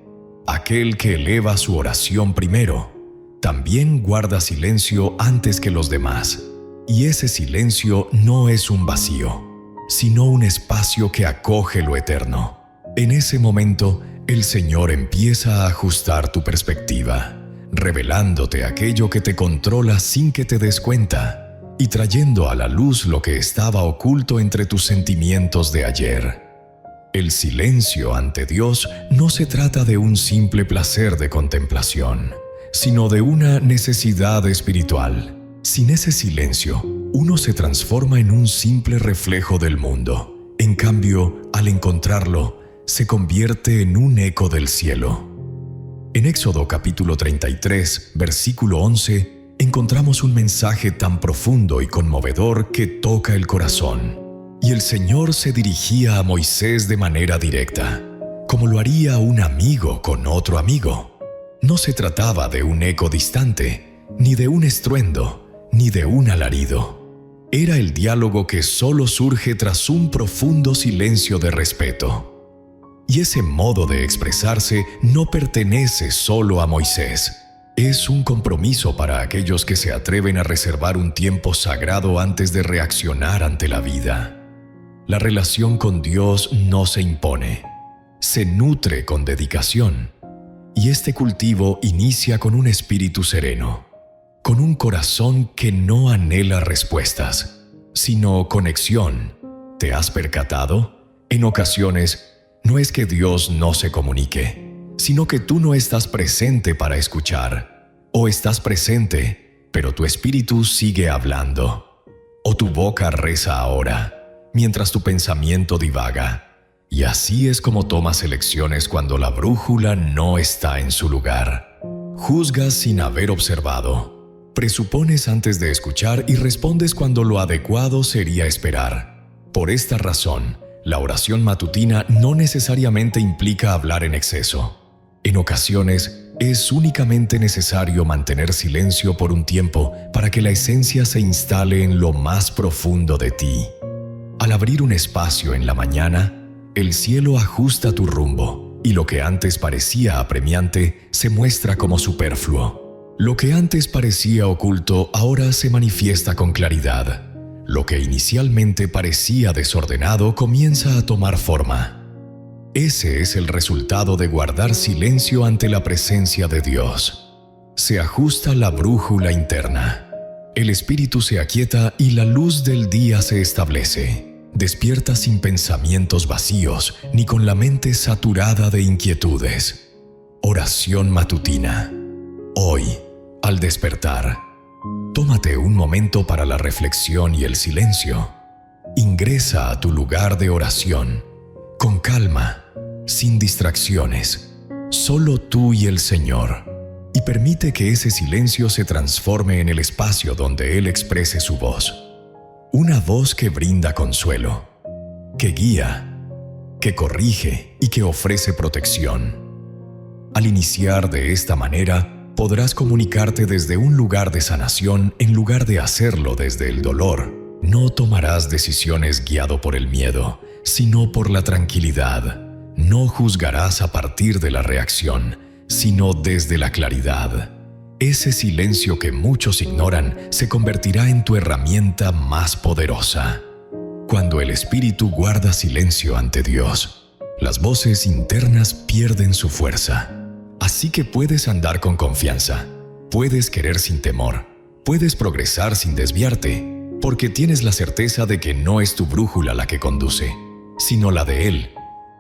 Aquel que eleva su oración primero, también guarda silencio antes que los demás. Y ese silencio no es un vacío, sino un espacio que acoge lo eterno. En ese momento, el Señor empieza a ajustar tu perspectiva, revelándote aquello que te controla sin que te des cuenta, y trayendo a la luz lo que estaba oculto entre tus sentimientos de ayer. El silencio ante Dios no se trata de un simple placer de contemplación, sino de una necesidad espiritual. Sin ese silencio, uno se transforma en un simple reflejo del mundo. En cambio, al encontrarlo, se convierte en un eco del cielo. En Éxodo capítulo 33, versículo 11, encontramos un mensaje tan profundo y conmovedor que toca el corazón. Y el Señor se dirigía a Moisés de manera directa, como lo haría un amigo con otro amigo. No se trataba de un eco distante, ni de un estruendo, ni de un alarido. Era el diálogo que solo surge tras un profundo silencio de respeto. Y ese modo de expresarse no pertenece solo a Moisés. Es un compromiso para aquellos que se atreven a reservar un tiempo sagrado antes de reaccionar ante la vida. La relación con Dios no se impone, se nutre con dedicación. Y este cultivo inicia con un espíritu sereno, con un corazón que no anhela respuestas, sino conexión. ¿Te has percatado? En ocasiones, no es que Dios no se comunique, sino que tú no estás presente para escuchar, o estás presente, pero tu espíritu sigue hablando, o tu boca reza ahora, mientras tu pensamiento divaga. Y así es como tomas elecciones cuando la brújula no está en su lugar. Juzgas sin haber observado, presupones antes de escuchar y respondes cuando lo adecuado sería esperar. Por esta razón, la oración matutina no necesariamente implica hablar en exceso. En ocasiones, es únicamente necesario mantener silencio por un tiempo para que la esencia se instale en lo más profundo de ti. Al abrir un espacio en la mañana, el cielo ajusta tu rumbo y lo que antes parecía apremiante se muestra como superfluo. Lo que antes parecía oculto ahora se manifiesta con claridad. Lo que inicialmente parecía desordenado comienza a tomar forma. Ese es el resultado de guardar silencio ante la presencia de Dios. Se ajusta la brújula interna. El espíritu se aquieta y la luz del día se establece. Despierta sin pensamientos vacíos ni con la mente saturada de inquietudes. Oración matutina. Hoy, al despertar, tómate un momento para la reflexión y el silencio. Ingresa a tu lugar de oración, con calma, sin distracciones, solo tú y el Señor. y permite que ese silencio se transforme en el espacio donde Él exprese su voz. Una voz que brinda consuelo, que guía, que corrige y que ofrece protección. Al iniciar de esta manera, podrás comunicarte desde un lugar de sanación en lugar de hacerlo desde el dolor. No tomarás decisiones guiado por el miedo, sino por la tranquilidad. No juzgarás a partir de la reacción, sino desde la claridad. Ese silencio que muchos ignoran se convertirá en tu herramienta más poderosa. Cuando el espíritu guarda silencio ante Dios, las voces internas pierden su fuerza. Así que puedes andar con confianza, puedes querer sin temor, puedes progresar sin desviarte, porque tienes la certeza de que no es tu brújula la que conduce, sino la de Él.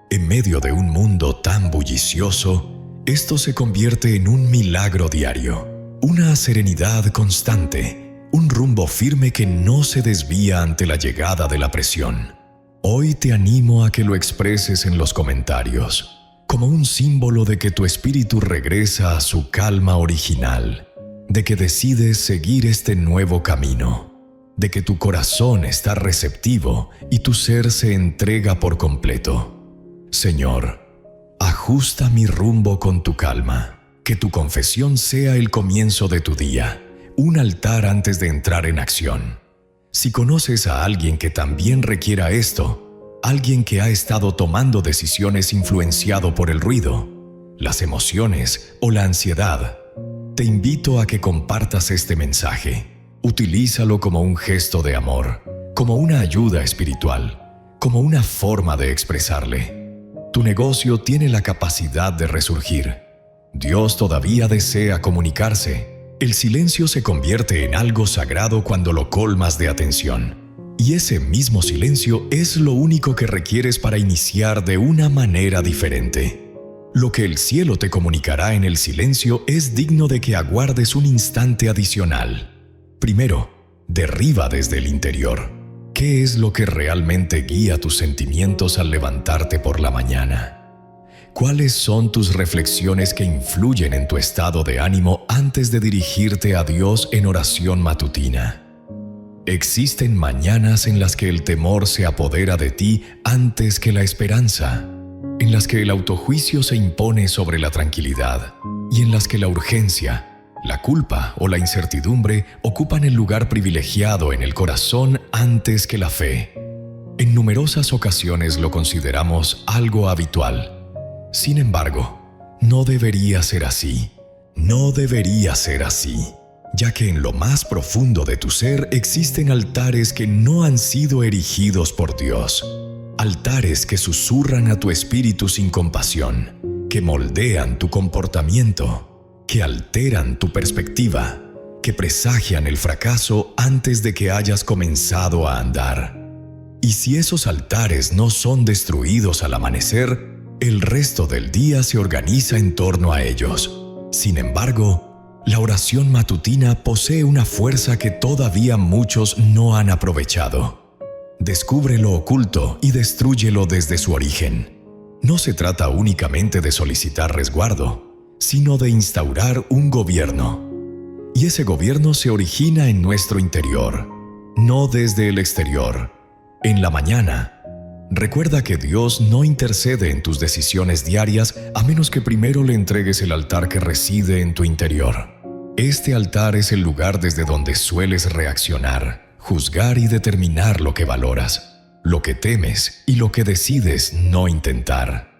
En medio de un mundo tan bullicioso, esto se convierte en un milagro diario, una serenidad constante, un rumbo firme que no se desvía ante la llegada de la presión. Hoy te animo a que lo expreses en los comentarios, como un símbolo de que tu espíritu regresa a su calma original, de que decides seguir este nuevo camino, de que tu corazón está receptivo y tu ser se entrega por completo. Señor, ajusta mi rumbo con tu calma, que tu confesión sea el comienzo de tu día, un altar antes de entrar en acción. Si conoces a alguien que también requiera esto, alguien que ha estado tomando decisiones influenciado por el ruido, las emociones o la ansiedad, te invito a que compartas este mensaje. Utilízalo como un gesto de amor, como una ayuda espiritual, como una forma de expresarle. Tu negocio tiene la capacidad de resurgir. Dios todavía desea comunicarse. El silencio se convierte en algo sagrado cuando lo colmas de atención. Y ese mismo silencio es lo único que requieres para iniciar de una manera diferente. Lo que el cielo te comunicará en el silencio es digno de que aguardes un instante adicional. Primero, derriba desde el interior. ¿Qué es lo que realmente guía tus sentimientos al levantarte por la mañana? ¿Cuáles son tus reflexiones que influyen en tu estado de ánimo antes de dirigirte a Dios en oración matutina? Existen mañanas en las que el temor se apodera de ti antes que la esperanza, en las que el autojuicio se impone sobre la tranquilidad y en las que la urgencia, la culpa o la incertidumbre ocupan el lugar privilegiado en el corazón antes que la fe. En numerosas ocasiones lo consideramos algo habitual. Sin embargo, no debería ser así. No debería ser así, ya que en lo más profundo de tu ser existen altares que no han sido erigidos por Dios. Altares que susurran a tu espíritu sin compasión, que moldean tu comportamiento, que alteran tu perspectiva, que presagian el fracaso antes de que hayas comenzado a andar. Y si esos altares no son destruidos al amanecer, el resto del día se organiza en torno a ellos. Sin embargo, la oración matutina posee una fuerza que todavía muchos no han aprovechado. Descubre lo oculto y destróyelo desde su origen. No se trata únicamente de solicitar resguardo, sino de instaurar un gobierno. Y ese gobierno se origina en nuestro interior, no desde el exterior. En la mañana, recuerda que Dios no intercede en tus decisiones diarias a menos que primero le entregues el altar que reside en tu interior. Este altar es el lugar desde donde sueles reaccionar, juzgar y determinar lo que valoras, lo que temes y lo que decides no intentar.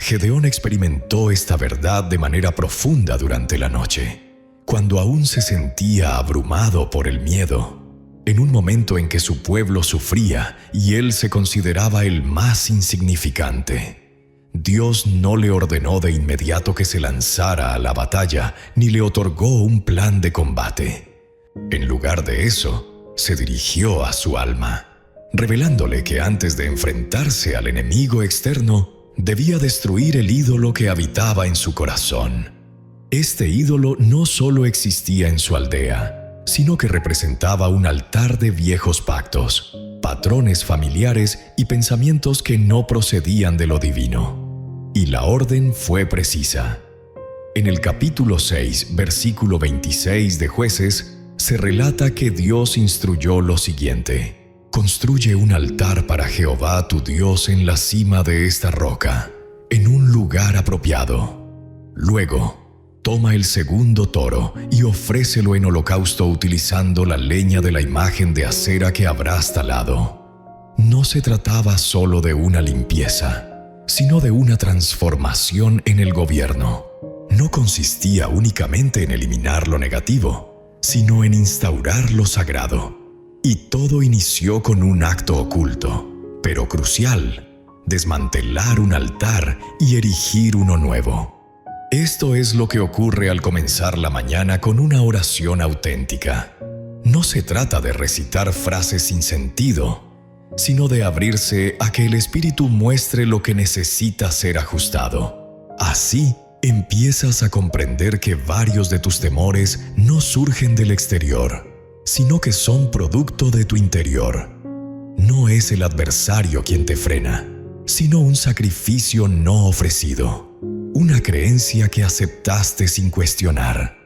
Gedeón experimentó esta verdad de manera profunda durante la noche, cuando aún se sentía abrumado por el miedo, en un momento en que su pueblo sufría y él se consideraba el más insignificante. Dios no le ordenó de inmediato que se lanzara a la batalla, ni le otorgó un plan de combate. En lugar de eso, se dirigió a su alma, revelándole que antes de enfrentarse al enemigo externo, debía destruir el ídolo que habitaba en su corazón. Este ídolo no solo existía en su aldea, sino que representaba un altar de viejos pactos, patrones familiares y pensamientos que no procedían de lo divino. Y la orden fue precisa: En el capítulo 6, versículo 26 de Jueces, se relata que Dios instruyó lo siguiente: construye un altar para Jehová tu Dios en la cima de esta roca, en un lugar apropiado. Luego, toma el segundo toro y ofrécelo en holocausto utilizando la leña de la imagen de acera que habrás talado. No se trataba solo de una limpieza, sino de una transformación en el gobierno. No consistía únicamente en eliminar lo negativo, sino en instaurar lo sagrado. Y todo inició con un acto oculto, pero crucial: desmantelar un altar y erigir uno nuevo. Esto es lo que ocurre al comenzar la mañana con una oración auténtica. No se trata de recitar frases sin sentido, sino de abrirse a que el Espíritu muestre lo que necesita ser ajustado. Así, empiezas a comprender que varios de tus temores no surgen del exterior, sino que son producto de tu interior. No es el adversario quien te frena, sino un sacrificio no ofrecido, una creencia que aceptaste sin cuestionar,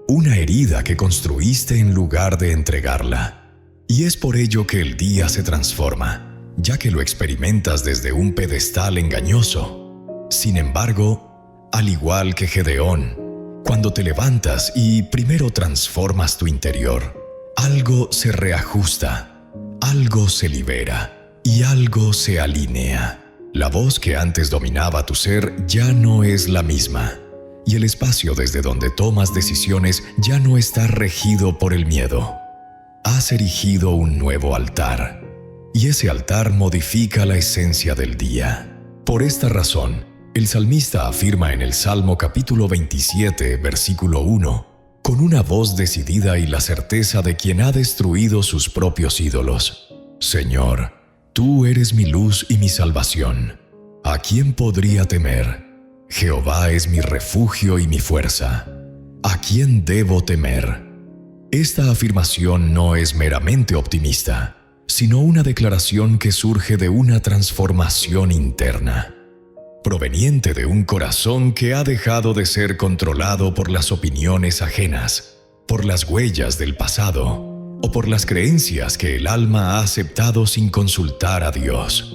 una herida que construiste en lugar de entregarla. Y es por ello que el día se transforma, ya que lo experimentas desde un pedestal engañoso. Sin embargo, al igual que Gedeón, cuando te levantas y primero transformas tu interior, algo se reajusta, algo se libera y algo se alinea. La voz que antes dominaba tu ser ya no es la misma, y el espacio desde donde tomas decisiones ya no está regido por el miedo. Has erigido un nuevo altar, y ese altar modifica la esencia del día. Por esta razón, el salmista afirma en el Salmo capítulo 27, versículo 1, con una voz decidida y la certeza de quien ha destruido sus propios ídolos: Señor, tú eres mi luz y mi salvación. ¿A quién podría temer? Jehová es mi refugio y mi fuerza. ¿A quién debo temer? Esta afirmación no es meramente optimista, sino una declaración que surge de una transformación interna, proveniente de un corazón que ha dejado de ser controlado por las opiniones ajenas, por las huellas del pasado o por las creencias que el alma ha aceptado sin consultar a Dios.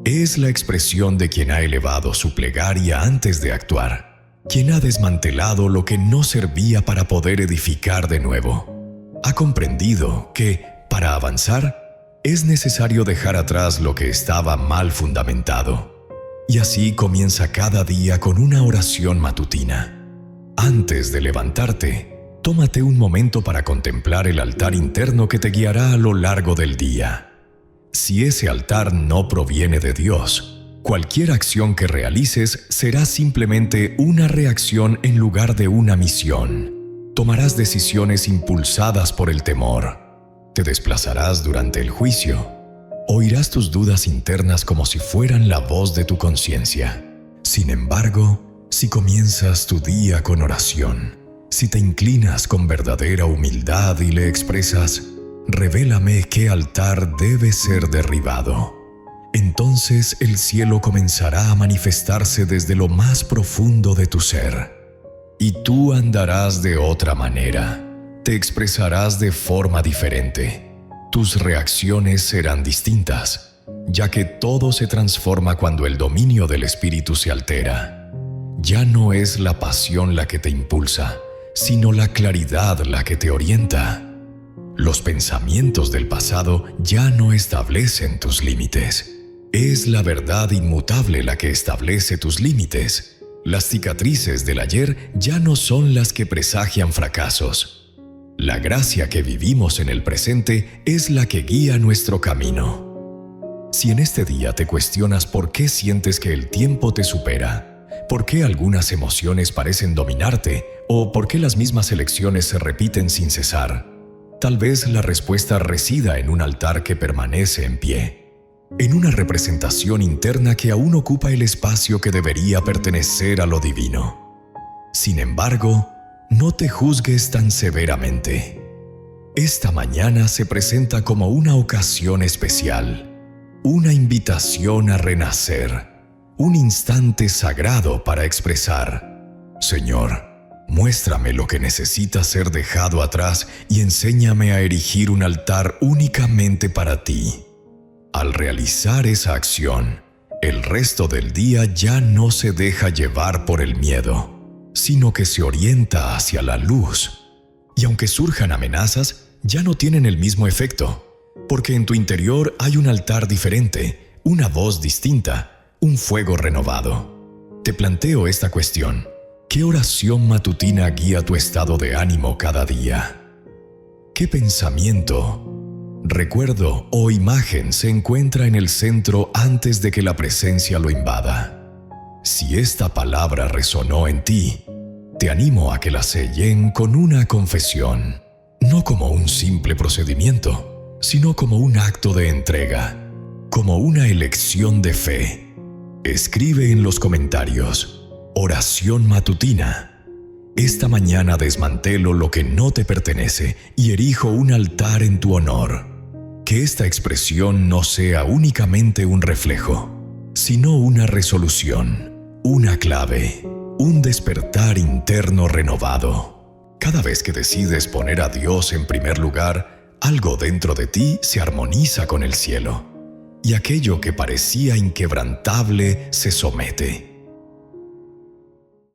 Es la expresión de quien ha elevado su plegaria antes de actuar, quien ha desmantelado lo que no servía para poder edificar de nuevo. Ha comprendido que, para avanzar, es necesario dejar atrás lo que estaba mal fundamentado. Y así comienza cada día con una oración matutina. Antes de levantarte, tómate un momento para contemplar el altar interno que te guiará a lo largo del día. Si ese altar no proviene de Dios, cualquier acción que realices será simplemente una reacción en lugar de una misión. Tomarás decisiones impulsadas por el temor. Te desplazarás durante el juicio. Oirás tus dudas internas como si fueran la voz de tu conciencia. Sin embargo, si comienzas tu día con oración, si te inclinas con verdadera humildad y le expresas: revélame qué altar debe ser derribado, entonces el cielo comenzará a manifestarse desde lo más profundo de tu ser. Y tú andarás de otra manera, te expresarás de forma diferente. Tus reacciones serán distintas, ya que todo se transforma cuando el dominio del espíritu se altera. Ya no es la pasión la que te impulsa, sino la claridad la que te orienta. Los pensamientos del pasado ya no establecen tus límites. Es la verdad inmutable la que establece tus límites. Las cicatrices del ayer ya no son las que presagian fracasos. La gracia que vivimos en el presente es la que guía nuestro camino. Si en este día te cuestionas por qué sientes que el tiempo te supera, por qué algunas emociones parecen dominarte o por qué las mismas elecciones se repiten sin cesar, tal vez la respuesta resida en un altar que permanece en pie, en una representación interna que aún ocupa el espacio que debería pertenecer a lo divino. Sin embargo, no te juzgues tan severamente. Esta mañana se presenta como una ocasión especial, una invitación a renacer, un instante sagrado para expresar: Señor, Muéstrame lo que necesita ser dejado atrás y enséñame a erigir un altar únicamente para ti. Al realizar esa acción, el resto del día ya no se deja llevar por el miedo, sino que se orienta hacia la luz. Y aunque surjan amenazas, ya no tienen el mismo efecto, porque en tu interior hay un altar diferente, una voz distinta, un fuego renovado. Te planteo esta cuestión. ¿Qué oración matutina guía tu estado de ánimo cada día? ¿Qué pensamiento, recuerdo o imagen se encuentra en el centro antes de que la presencia lo invada? Si esta palabra resonó en ti, te animo a que la sellen con una confesión, no como un simple procedimiento, sino como un acto de entrega, como una elección de fe. Escribe en los comentarios: oración matutina. Esta mañana desmantelo lo que no te pertenece y erijo un altar en tu honor. Que esta expresión no sea únicamente un reflejo, sino una resolución, una clave, un despertar interno renovado. Cada vez que decides poner a Dios en primer lugar, algo dentro de ti se armoniza con el cielo, y aquello que parecía inquebrantable se somete.